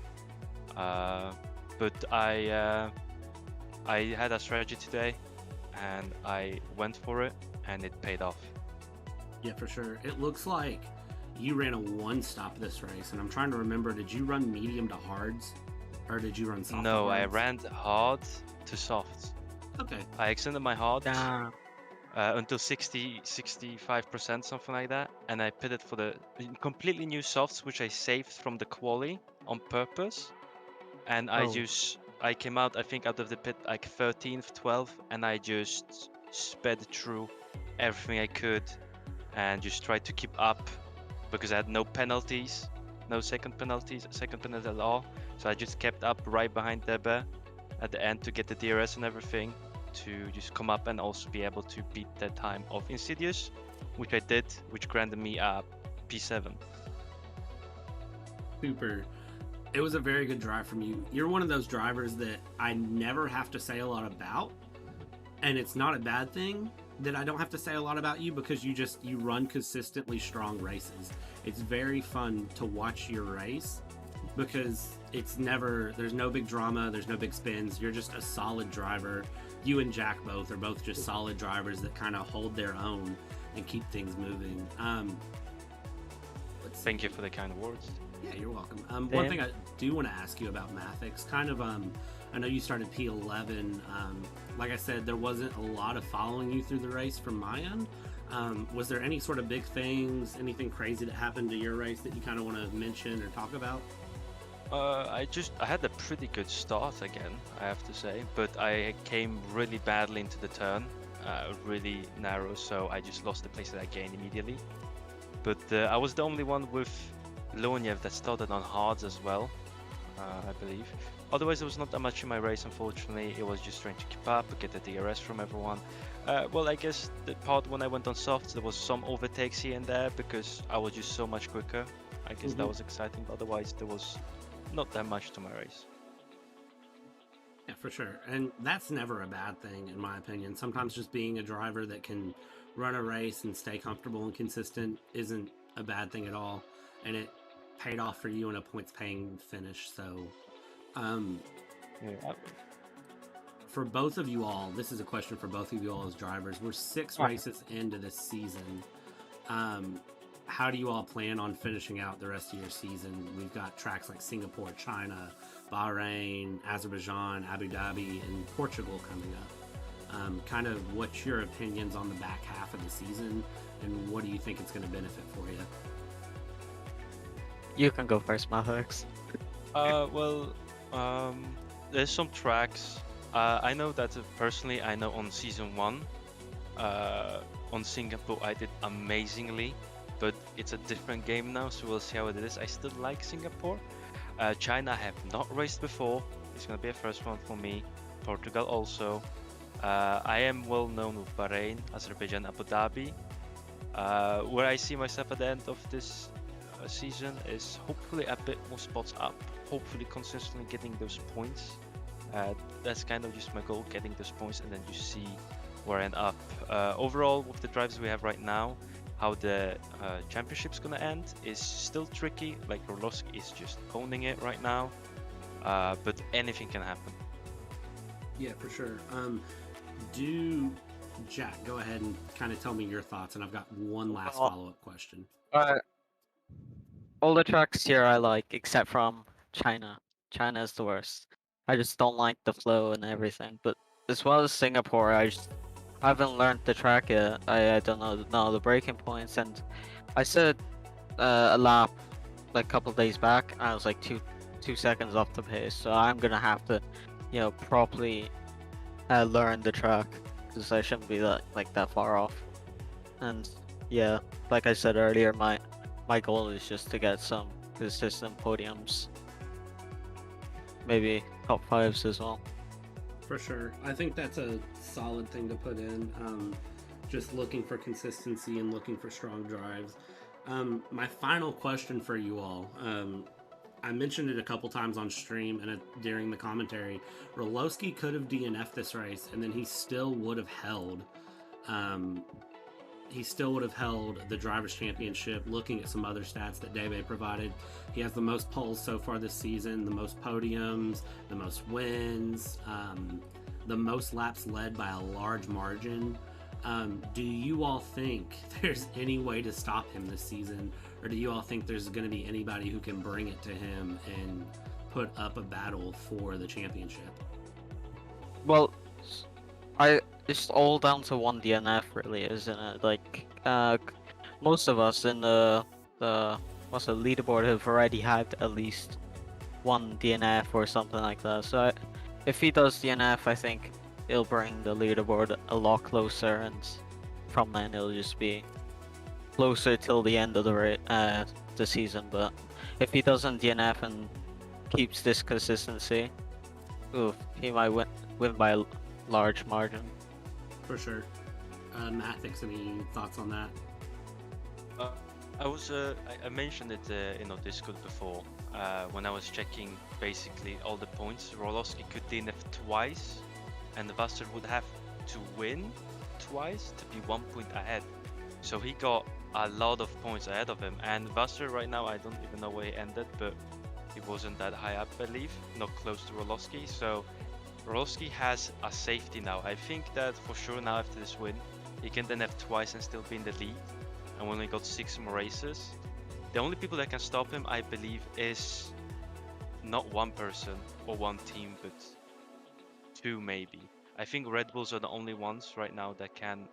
But I had a strategy today, and I went for it, and it paid off. Yeah, for sure. It looks like you ran a 1-stop this race, and I'm trying to remember, did you run medium to hards, or did you run soft? No, to I hards? ran hard to soft. Okay. I extended my hard Damn. until 65%, something like that, and I pitted for the completely new softs, which I saved from the quali on purpose. And I came out, I think, out of the pit 13th, 12th, and I just sped through everything I could and just tried to keep up, because I had no penalties. no second penalty at all. So I just kept up right behind Debe at the end to get the DRS and everything, to just come up and also be able to beat the time of Insidious, which I did, which granted me a P7. Super. It was a very good drive from you. You're one of those drivers that I never have to say a lot about, and it's not a bad thing that I don't have to say a lot about you, because you run consistently strong races. It's very fun to watch your race, because there's no big drama, there's no big spins. You're just a solid driver. You and Jack are both just solid drivers that kind of hold their own and keep things moving. Thank you for the kind words. Yeah, you're welcome. One thing I do want to ask you about Mathix, I know you started P11. Like I said, there wasn't a lot of following you through the race from my end. Was there any sort of big things, anything crazy that happened to your race that you kind of want to mention or talk about? I had a pretty good start again, I have to say, but I came really badly into the turn, really narrow, so I just lost the place that I gained immediately. But I was the only one with Loniev that started on hards as well, I believe. Otherwise, there was not that much in my race, unfortunately. It was just trying to keep up, get the DRS from everyone. Well, I guess the part when I went on softs, there was some overtakes here and there because I was just so much quicker. I guess that was exciting, but otherwise there was not that much to my race. Yeah, for sure. And that's never a bad thing, in my opinion. Sometimes just being a driver that can run a race and stay comfortable and consistent isn't a bad thing at all. And it paid off for you in a points-paying finish. So, for both of you all, this is a question for both of you all as drivers. We're 6 races into this season. How do you all plan on finishing out the rest of your season? We've got tracks like Singapore, China, Bahrain, Azerbaijan, Abu Dhabi, and Portugal coming up. Kind of what's your opinions on the back half of the season, and what do you think it's going to benefit for you? You can go first, Mathix. There's some tracks. I know that personally, I know on season 1, on Singapore, I did amazingly. But it's a different game now, so we'll see how it is. I still like Singapore. China I have not raced before. It's going to be a first one for me. Portugal also. I am well known with Bahrain, Azerbaijan, Abu Dhabi. Where I see myself at the end of this season is hopefully a bit more spots up. Hopefully consistently getting those points. That's kind of just my goal, getting those points, and then you see where I end up. Overall, with the drives we have right now, how the championship's gonna end is still tricky. Like RoLoSky is just owning it right now, but anything can happen. Yeah, for sure. Jack, go ahead and kind of tell me your thoughts, and I've got one last follow-up question. All the tracks here I like, except from China. China is the worst. I just don't like the flow and everything. But as well as Singapore, I haven't learned the track yet. I don't know the braking points, and I said a lap like a couple days back, and I was like two seconds off the pace. So I'm gonna have to, properly learn the track, because I shouldn't be that far off. And yeah, like I said earlier, my goal is just to get some consistent podiums, maybe top 5s as well. For sure. I think that's a solid thing to put in. Just looking for consistency and looking for strong drives. My final question for you all. I mentioned it a couple times on stream and during the commentary. RoLoSky could have DNF'd this race, and then he still would have held. The Drivers' Championship. Looking at some other stats that Debe provided, he has the most poles so far this season, the most podiums, the most wins, the most laps led by a large margin. Do you all think there's any way to stop him this season, or do you all think there's going to be anybody who can bring it to him and put up a battle for the championship? Well, it's all down to one DNF, really, isn't it? Like, most of us in the leaderboard have already had at least one DNF or something like that. So if he does DNF, I think it'll bring the leaderboard a lot closer, and from then it'll just be closer till the end of the season. But if he doesn't DNF and keeps this consistency, oof, he might win by a large margin. For sure. Mathix, any thoughts on that? I mentioned it in our Discord before when I was checking basically all the points. RoLoSky could DNF twice, and the Buster would have to win twice to be 1 point ahead. So he got a lot of points ahead of him. And Buster right now, I don't even know where he ended, but he wasn't that high up, I believe, not close to RoLoSky. So RoLoSky has a safety now. I think that for sure now after this win, he can DNF twice and still be in the lead. And we only got 6 more races. The only people that can stop him, I believe, is not one person or one team, but 2 maybe. I think Red Bulls are the only ones right now that can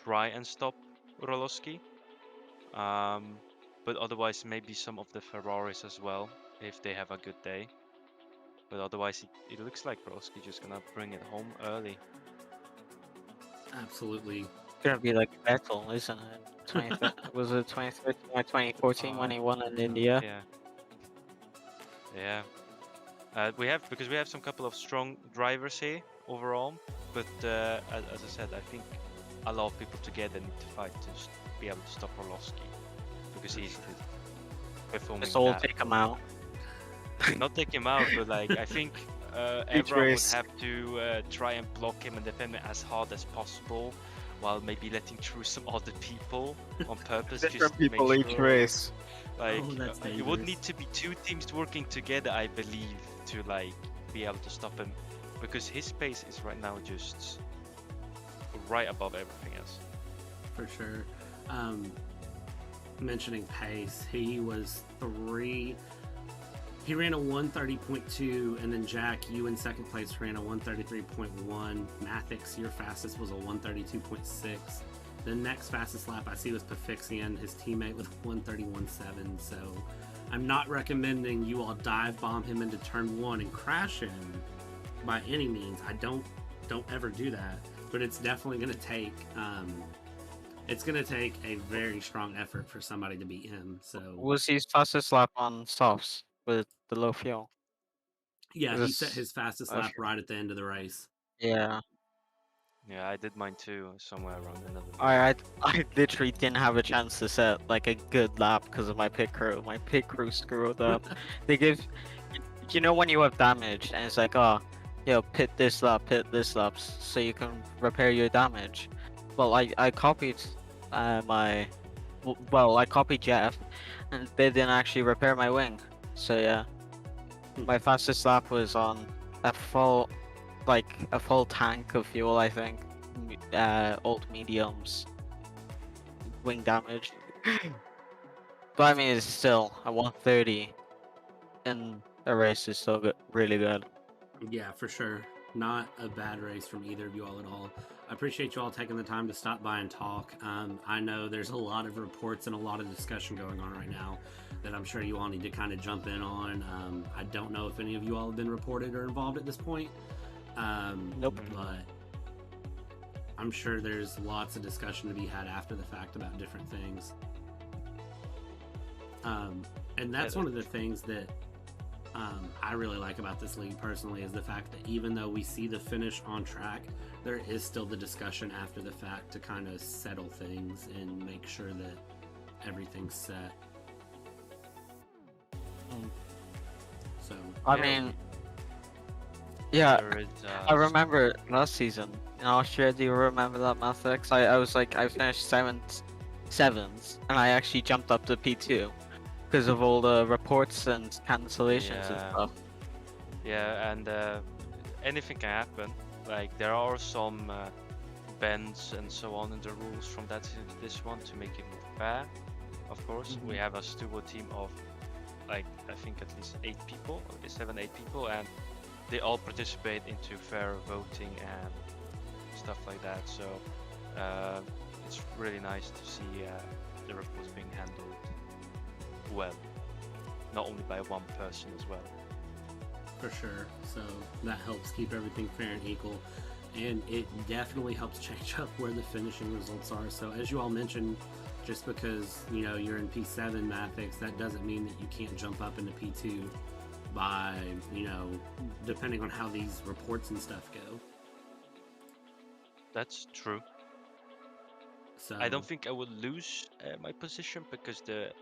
try and stop RoLoSky. But otherwise, maybe some of the Ferraris as well, if they have a good day. But otherwise, it looks like RoLoSky just gonna bring it home early. Absolutely. It's gonna be like Vettel, isn't it? Was it 2013 or 2014 when he won in India? Yeah. We have some couple of strong drivers here overall, but as I said, I think a lot of people together need to fight to be able to stop RoLoSky because he's performing. Let's all that. take him out. Not take him out, but like I think everyone would have to try and block him and defend him as hard as possible, while maybe letting through some other people on purpose. Different people each race. Like that's it would dangerous. need to be 2 teams working together, I believe, to like be able to stop him, because his pace is right now just right above everything else. For sure. Mentioning pace, he was 3. He ran a 130.2, and then Jack, you in second place ran a 133.1. Mathix, your fastest was a 132.6. The next fastest lap I see was Pafixian, his teammate, with 131.7. So I'm not recommending you all dive bomb him into turn 1 and crash him by any means. I don't ever do that. But it's definitely going to take a very strong effort for somebody to beat him. So Was his fastest lap on softs with the low fuel? yeah, he This- set his fastest okay. lap right at the end of the race. Yeah. Yeah, I did mine too, somewhere around another. I literally didn't have a chance to set like a good lap because of my pit crew. My pit crew screwed up. They give, you know, when you have damage and it's like, oh, yo, pit this lap, so you can repair your damage. Well, I copied I copied Jeff, and they didn't actually repair my wing. So yeah, my fastest lap was on a full tank of fuel, I think. Old mediums wing damage. But I mean, it's still a 130 in a race is still good, really good. Yeah, for sure. Not a bad race from either of you all at all. I appreciate you all taking the time to stop by and talk. I know there's a lot of reports and a lot of discussion going on right now that I'm sure you all need to kind of jump in on. I don't know if any of you all have been reported or involved at this point. Nope. But I'm sure there's lots of discussion to be had after the fact about different things. And that's one of the things that I really like about this league personally, is the fact that even though we see the finish on track, there is still the discussion after the fact to kind of settle things and make sure that everything's set. So I mean, yeah, There is, I remember last season in Austria. Do you remember that, Mathix? I was like, I finished seventh, and I actually jumped up to P2 because of all the reports and cancellations and Yeah. stuff. Yeah, and anything can happen. Like there are some bends and so on in the rules from that season to this one to make it more fair. Of course, we have a steward team of like I think at least 8 people, or 7, 8 people, and they all participate into fair voting and stuff like that. So it's really nice to see the reports being handled well, not only by one person as well. for sure. So that helps keep everything fair and equal. And it definitely helps change up where the finishing results are. So as you all mentioned, Just because, you know, you're in P7 Mathix, that doesn't mean that you can't jump up into P2 by, you know, depending on how these reports and stuff go. That's true. So I don't think I would lose my position because the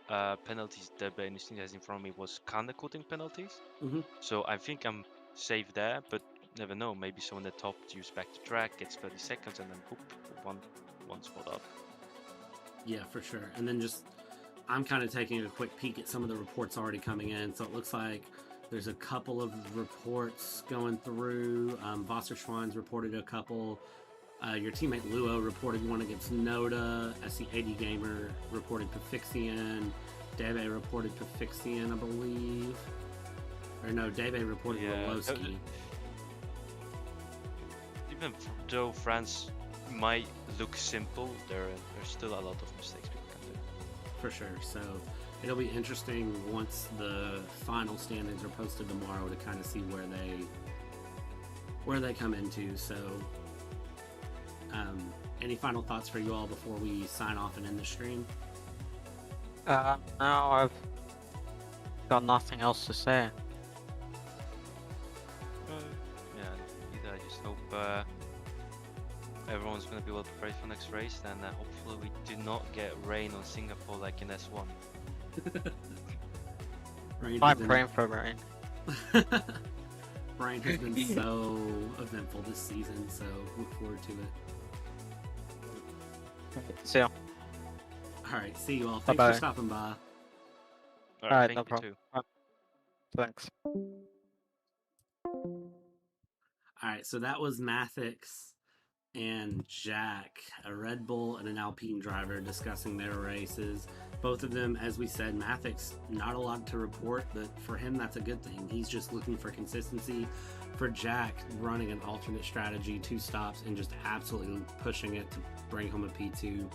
penalties that Benistine has in front of me was kinda cutting penalties. Mhm. So I think I'm safe there, but never know. Maybe someone that topped use back to track, gets 30 seconds, and then whoop, one spot up. yeah, for sure. And then just, I'm kind of taking a quick peek at some of the reports already coming in. So it looks like there's a couple of reports going through. Wasserschwein's reported a couple. Your teammate Luo reported one against Noda. SC80 Gamer reported Pafixian. Dave reported Pafixian, I believe. Or no, Dave reported RoLoSky. Even though France might look simple, there's still a lot of mistakes people can do. For sure. So it'll be interesting once the final standings are posted tomorrow to kind of see where they come into. So any final thoughts for you all before we sign off and end the stream? No, I've got nothing else to say. Yeah, either. I just hope everyone's going to be well prepared for next race, and hopefully we do not get rain on Singapore like in S1. I'm praying for rain. Rain has been so eventful this season, so look forward to it. See ya. Alright, see you all. Thanks Bye-bye. for stopping by. Alright, thank no you problem. too. Thanks. Alright, so that was Mathix and Jack, a Red Bull and an Alpine driver, discussing their races. Both of them, as we said, Mathix, not a lot to report, but for him, that's a good thing. He's just looking for consistency. For Jack, running an alternate strategy, 2 stops, and just absolutely pushing it to bring home a P2.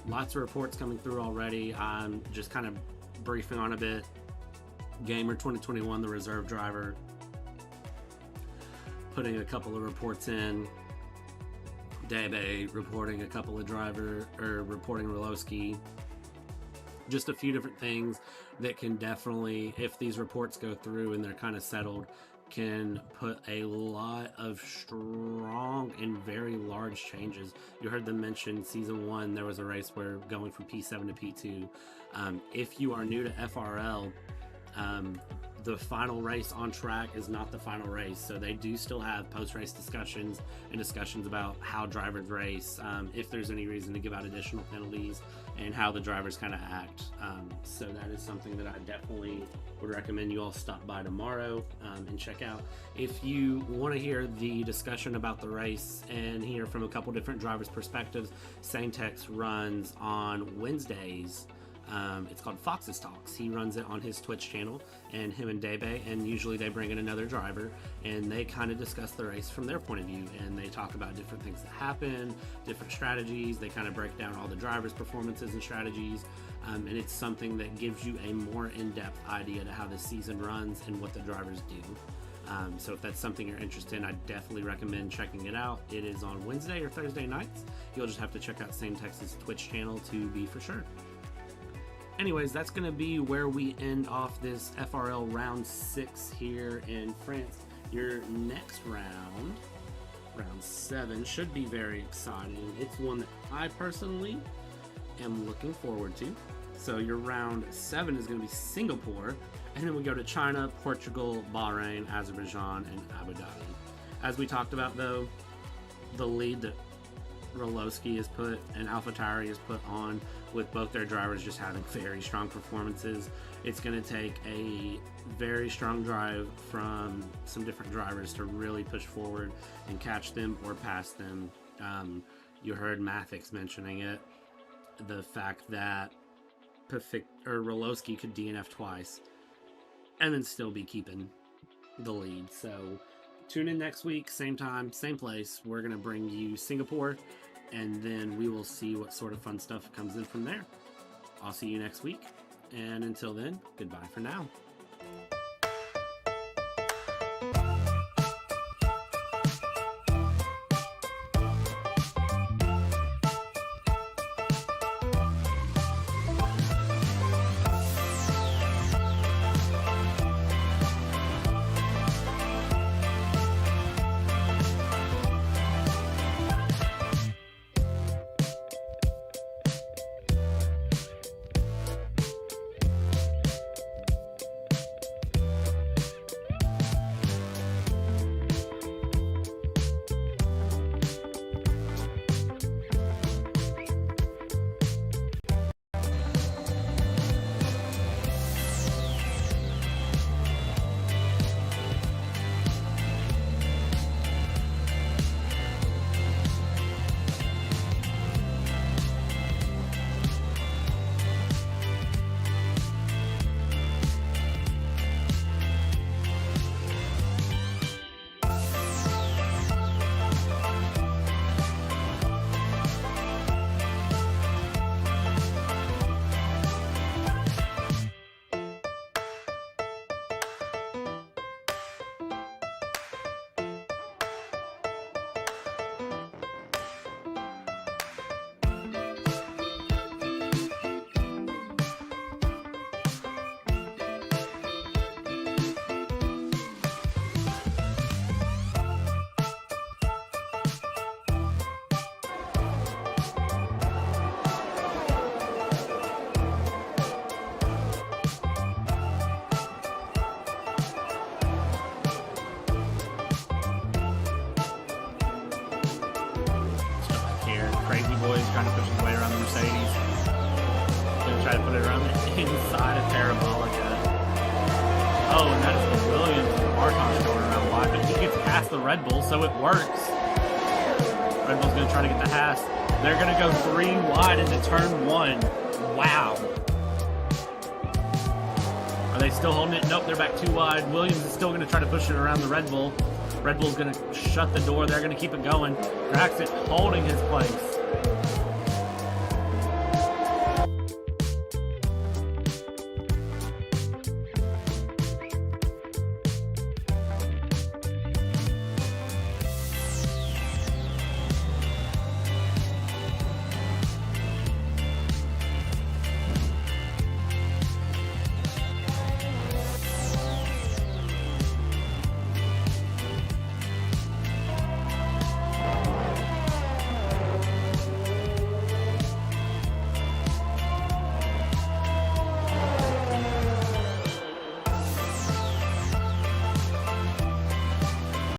Lots of reports coming through already. I'm just kind of briefing on a bit. Gamer 2021, the reserve driver, putting a couple of reports in. Debe reporting a couple of reporting RoLoSky. Just a few different things that can definitely, if these reports go through and they're kind of settled, can put a lot of strong and very large changes. You heard them mention season 1, there was a race where going from P7 to P2. If you are new to FRL, the final race on track is not the final race, so they do still have post-race discussions and discussions about how drivers race, if there's any reason to give out additional penalties, and how the drivers kind of act. So that is something that I definitely would recommend you all stop by tomorrow and check out. If you want to hear the discussion about the race and hear from a couple different drivers' perspectives, Saintex runs on Wednesdays. It's called Foxxxes Talks. He runs it on his Twitch channel, and him and Debe, and usually they bring in another driver, and they kind of discuss the race from their point of view, and they talk about different things that happen, different strategies. They kind of break down all the drivers' performances and strategies, and it's something that gives you a more in-depth idea to how the season runs and what the drivers do. So if that's something you're interested in, I definitely recommend checking it out. It is on Wednesday or Thursday nights. You'll just have to check out Saintex's Twitch channel to be for sure. Anyways, that's going to be where we end off this FRL round 6 here in France. Your next round, round 7, should be very exciting. It's one that I personally am looking forward to. So your round 7 is going to be Singapore, and then we go to China, Portugal, Bahrain, Azerbaijan, and Abu Dhabi. As we talked about, though, the lead that RoLoSky has put and Alpha Tauri has put on, with both their drivers just having very strong performances, it's going to take a very strong drive from some different drivers to really push forward and catch them or pass them. You heard Mathix mentioning it, the fact that RoLoSky could DNF twice and then still be keeping the lead. So tune in next week, same time, same place. We're going to bring you Singapore, and then we will see what sort of fun stuff comes in from there. I'll see you next week, and until then, goodbye for now. trying to push his way around the Mercedes. Gonna try to put it around the inside of Parabolica. Oh, and that is the Williams and Barton's going around wide, but he gets past the Red Bull, so it works. Red Bull's gonna try to get the Haas. They're gonna go 3 wide into turn 1. Wow. Are they still holding it? Nope, they're back 2 wide. Williams is still gonna try to push it around the Red Bull. Red Bull's gonna shut the door. They're gonna keep it going. Draxit holding his place.